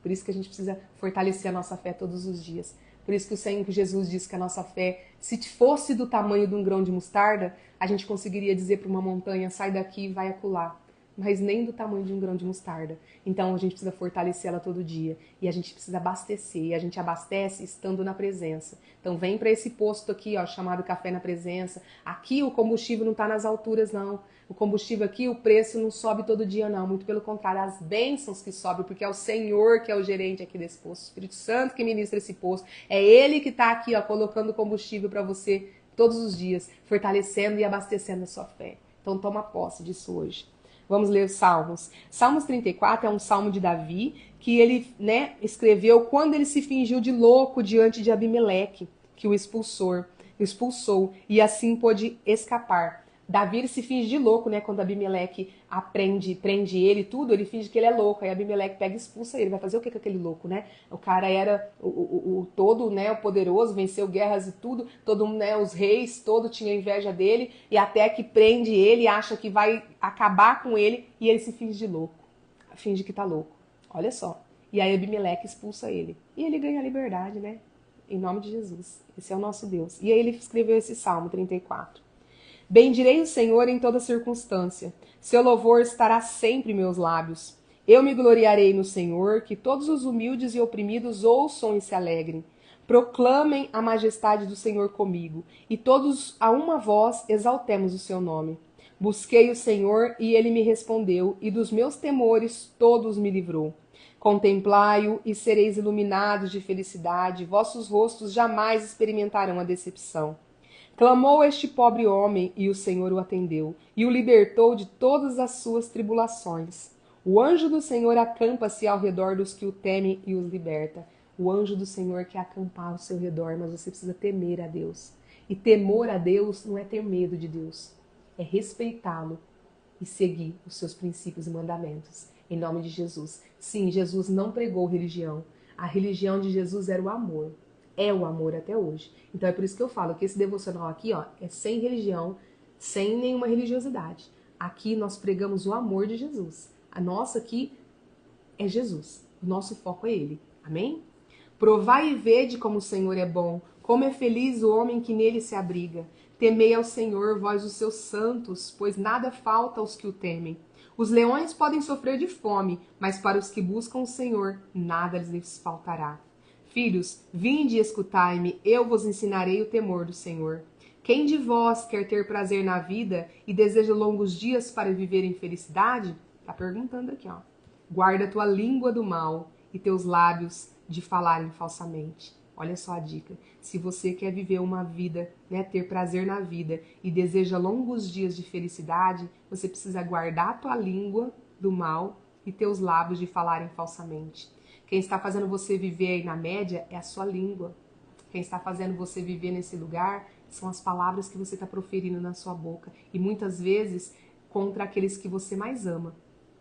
Por isso que a gente precisa fortalecer a nossa fé todos os dias. Por isso que o Senhor Jesus disse que a nossa fé, se fosse do tamanho de um grão de mostarda, a gente conseguiria dizer para uma montanha, sai daqui e vai acolá. Mas nem do tamanho de um grão de mostarda. Então a gente precisa fortalecer ela todo dia. E a gente precisa abastecer. E a gente abastece estando na presença. Então vem para esse posto aqui, ó, chamado Café na Presença. Aqui o combustível não está nas alturas, não. O combustível aqui, o preço não sobe todo dia, não. Muito pelo contrário, as bênçãos que sobem, porque é o Senhor que é o gerente aqui desse posto. O Espírito Santo que ministra esse posto. É Ele que está aqui, ó, colocando combustível para você todos os dias, fortalecendo e abastecendo a sua fé. Então toma posse disso hoje. Vamos ler os Salmos. Salmos 34 é um salmo de Davi, que ele, né, escreveu quando ele se fingiu de louco diante de Abimeleque, que o expulsou, e assim pôde escapar. Davi ele se finge de louco, né? Quando Abimeleque prende ele e tudo, ele finge que ele é louco. Aí Abimeleque pega e expulsa ele. Vai fazer o que com aquele louco, né? O cara era o todo, né? O poderoso, venceu guerras e tudo. Todo, né? Os reis, todo tinha inveja dele. E até que prende ele, acha que vai acabar com ele. E ele se finge de louco. Finge que tá louco. Olha só. E aí Abimeleque expulsa ele. E ele ganha a liberdade, né? Em nome de Jesus. Esse é o nosso Deus. E aí ele escreveu esse Salmo 34. Bendirei o Senhor em toda circunstância. Seu louvor estará sempre em meus lábios. Eu me gloriarei no Senhor, que todos os humildes e oprimidos ouçam e se alegrem. Proclamem a majestade do Senhor comigo, e todos a uma voz exaltemos o seu nome. Busquei o Senhor, e ele me respondeu, e dos meus temores todos me livrou. Contemplai-o e sereis iluminados de felicidade, vossos rostos jamais experimentarão a decepção. Clamou este pobre homem, e o Senhor o atendeu, e o libertou de todas as suas tribulações. O anjo do Senhor acampa-se ao redor dos que o temem e os liberta. O anjo do Senhor quer acampar ao seu redor, mas você precisa temer a Deus. E temor a Deus não é ter medo de Deus, é respeitá-lo e seguir os seus princípios e mandamentos. Em nome de Jesus. Sim, Jesus não pregou religião. A religião de Jesus era o amor. É o amor até hoje. Então é por isso que eu falo que esse devocional aqui, ó, é sem religião, sem nenhuma religiosidade. Aqui nós pregamos o amor de Jesus. A nossa aqui é Jesus. O nosso foco é Ele. Amém? Provai e vede como o Senhor é bom, como é feliz o homem que nele se abriga. Temei ao Senhor, vós os seus santos, pois nada falta aos que o temem. Os leões podem sofrer de fome, mas para os que buscam o Senhor, nada lhes faltará. Filhos, vinde e escutai-me, eu vos ensinarei o temor do Senhor. Quem de vós quer ter prazer na vida e deseja longos dias para viver em felicidade? Tá perguntando aqui, ó. Guarda tua língua do mal e teus lábios de falarem falsamente. Olha só a dica. Se você quer viver uma vida, né, ter prazer na vida e deseja longos dias de felicidade, você precisa guardar a tua língua do mal e teus lábios de falarem falsamente. Quem está fazendo você viver aí na média é a sua língua. Quem está fazendo você viver nesse lugar são as palavras que você está proferindo na sua boca. E muitas vezes contra aqueles que você mais ama.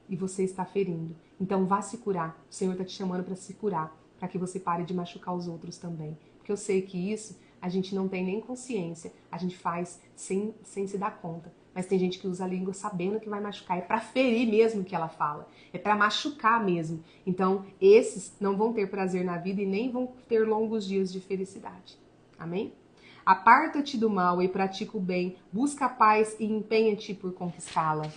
E você está ferindo. Então vá se curar. O Senhor está te chamando para se curar. Para que você pare de machucar os outros também. Porque eu sei que isso a gente não tem nem consciência. A gente faz sem se dar conta. Mas tem gente que usa a língua sabendo que vai machucar. É para ferir mesmo que ela fala. É para machucar mesmo. Então, esses não vão ter prazer na vida e nem vão ter longos dias de felicidade. Amém? Aparta-te do mal e pratica o bem. Busca a paz e empenha-te por conquistá-la.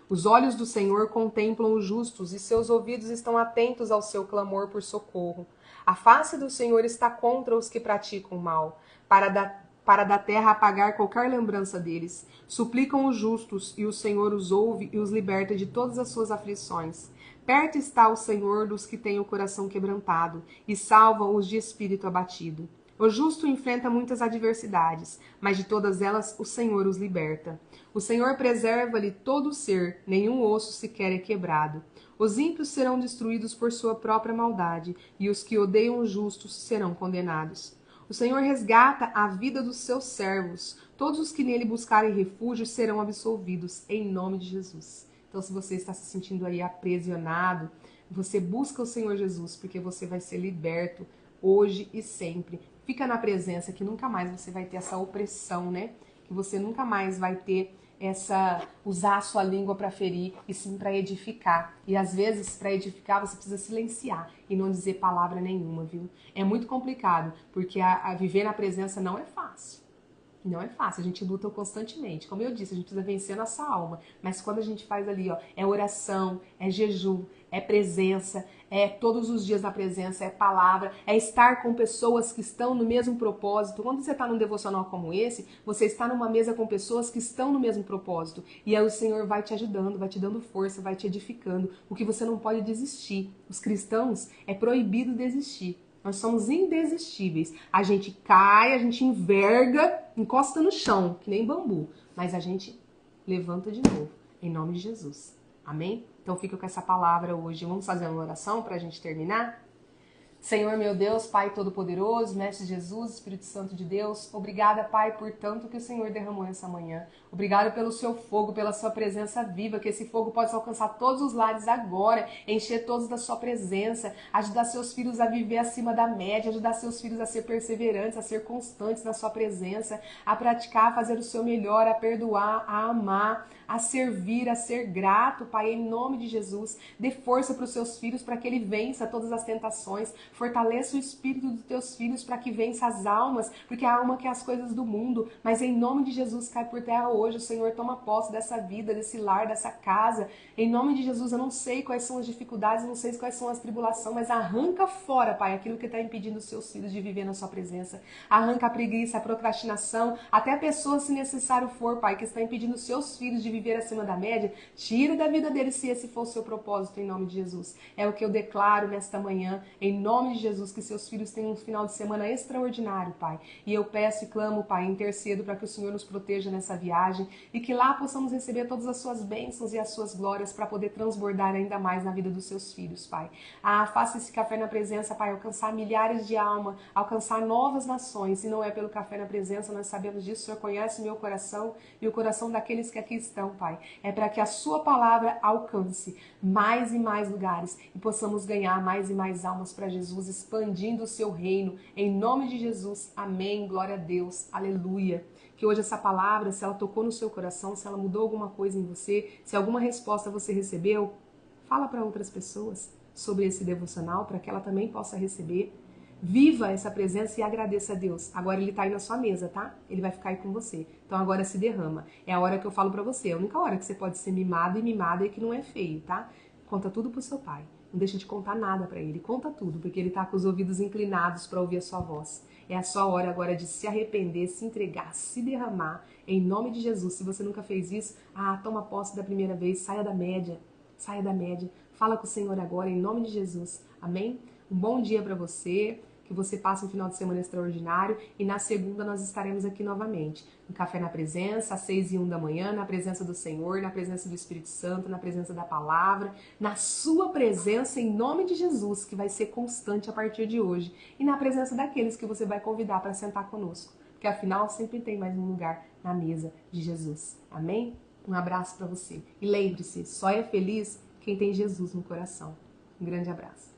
Os olhos do Senhor contemplam os justos e seus ouvidos estão atentos ao seu clamor por socorro. A face do Senhor está contra os que praticam mal, para da terra apagar qualquer lembrança deles. Suplicam os justos, e o Senhor os ouve e os liberta de todas as suas aflições. Perto está o Senhor dos que têm o coração quebrantado, e salva os de espírito abatido. O justo enfrenta muitas adversidades, mas de todas elas o Senhor os liberta. O Senhor preserva-lhe todo o ser, nenhum osso sequer é quebrado. Os ímpios serão destruídos por sua própria maldade, e os que odeiam os justos serão condenados. O Senhor resgata a vida dos seus servos. Todos os que nele buscarem refúgio serão absolvidos, em nome de Jesus. Então, se você está se sentindo aí aprisionado, você busca o Senhor Jesus, porque você vai ser liberto hoje e sempre. Fica na presença, que nunca mais você vai ter essa opressão, né? Que você nunca mais vai ter usar a sua língua para ferir e sim para edificar. E às vezes, para edificar, você precisa silenciar e não dizer palavra nenhuma, viu? É muito complicado, porque a viver na presença não é fácil. Não é fácil, a gente luta constantemente. Como eu disse, a gente precisa vencer nossa alma. Mas quando a gente faz ali, ó, é oração, é jejum, é presença, é todos os dias na presença, é palavra, é estar com pessoas que estão no mesmo propósito. Quando você está num devocional como esse, você está numa mesa com pessoas que estão no mesmo propósito. E aí o Senhor vai te ajudando, vai te dando força, vai te edificando. O que você não pode desistir. Os cristãos é proibido desistir. Nós somos indesistíveis. A gente cai, a gente enverga, encosta no chão, que nem bambu. Mas a gente levanta de novo, em nome de Jesus. Amém? Então fica com essa palavra hoje. Vamos fazer uma oração para a gente terminar? Senhor, meu Deus, Pai Todo-Poderoso, Mestre Jesus, Espírito Santo de Deus, obrigada, Pai, por tanto que o Senhor derramou nessa manhã. Obrigado pelo seu fogo, pela sua presença viva, que esse fogo possa alcançar todos os lares agora, encher todos da sua presença, ajudar seus filhos a viver acima da média, ajudar seus filhos a ser perseverantes, a ser constantes na sua presença, a praticar, a fazer o seu melhor, a perdoar, a amar, a servir, a ser grato, Pai, em nome de Jesus. Dê força para os seus filhos para que ele vença todas as tentações. Fortaleça o espírito dos teus filhos para que vença as almas, porque a alma quer as coisas do mundo, mas em nome de Jesus cai por terra hoje. O Senhor toma posse dessa vida, desse lar, dessa casa. Em nome de Jesus, eu não sei quais são as dificuldades, eu não sei quais são as tribulações, mas arranca fora, Pai, aquilo que está impedindo os seus filhos de viver na sua presença. Arranca a preguiça, a procrastinação, até a pessoa, se necessário for, Pai, que está impedindo os seus filhos de viver acima da média. Tira da vida deles, se esse for o seu propósito, em nome de Jesus. É o que eu declaro nesta manhã, em nome de Jesus, que seus filhos tenham um final de semana extraordinário, Pai. E eu peço e clamo, Pai, intercedo para que o Senhor nos proteja nessa viagem e que lá possamos receber todas as suas bênçãos e as suas glórias para poder transbordar ainda mais na vida dos seus filhos, Pai. Faça esse café na presença, Pai, alcançar milhares de almas, alcançar novas nações. Se não é pelo café na presença, nós sabemos disso. O Senhor conhece o meu coração e o coração daqueles que aqui estão, Pai. É para que a sua palavra alcance mais e mais lugares e possamos ganhar mais e mais almas para Jesus, expandindo o seu reino. Em nome de Jesus, amém, glória a Deus, aleluia. Que hoje essa palavra, se ela tocou no seu coração, se ela mudou alguma coisa em você, se alguma resposta você recebeu, fala para outras pessoas sobre esse devocional, para que ela também possa receber. Viva essa presença e agradeça a Deus. Agora ele tá aí na sua mesa, tá? Ele vai ficar aí com você. Então agora se derrama. É a hora que eu falo pra você. É a única hora que você pode ser mimado e mimada e que não é feio, tá? Conta tudo pro seu pai. Não deixa de contar nada pra ele. Conta tudo, porque ele tá com os ouvidos inclinados pra ouvir a sua voz. É a sua hora agora de se arrepender, se entregar, se derramar. Em nome de Jesus. Se você nunca fez isso, toma posse da primeira vez. Saia da média. Saia da média. Fala com o Senhor agora, em nome de Jesus. Amém? Um bom dia para você, que você passe um final de semana extraordinário e na segunda nós estaremos aqui novamente. No Café na Presença, às 6h01 da manhã, na presença do Senhor, na presença do Espírito Santo, na presença da Palavra, na sua presença em nome de Jesus, que vai ser constante a partir de hoje, e na presença daqueles que você vai convidar para sentar conosco, porque afinal sempre tem mais um lugar na mesa de Jesus. Amém? Um abraço para você. E lembre-se, só é feliz quem tem Jesus no coração. Um grande abraço.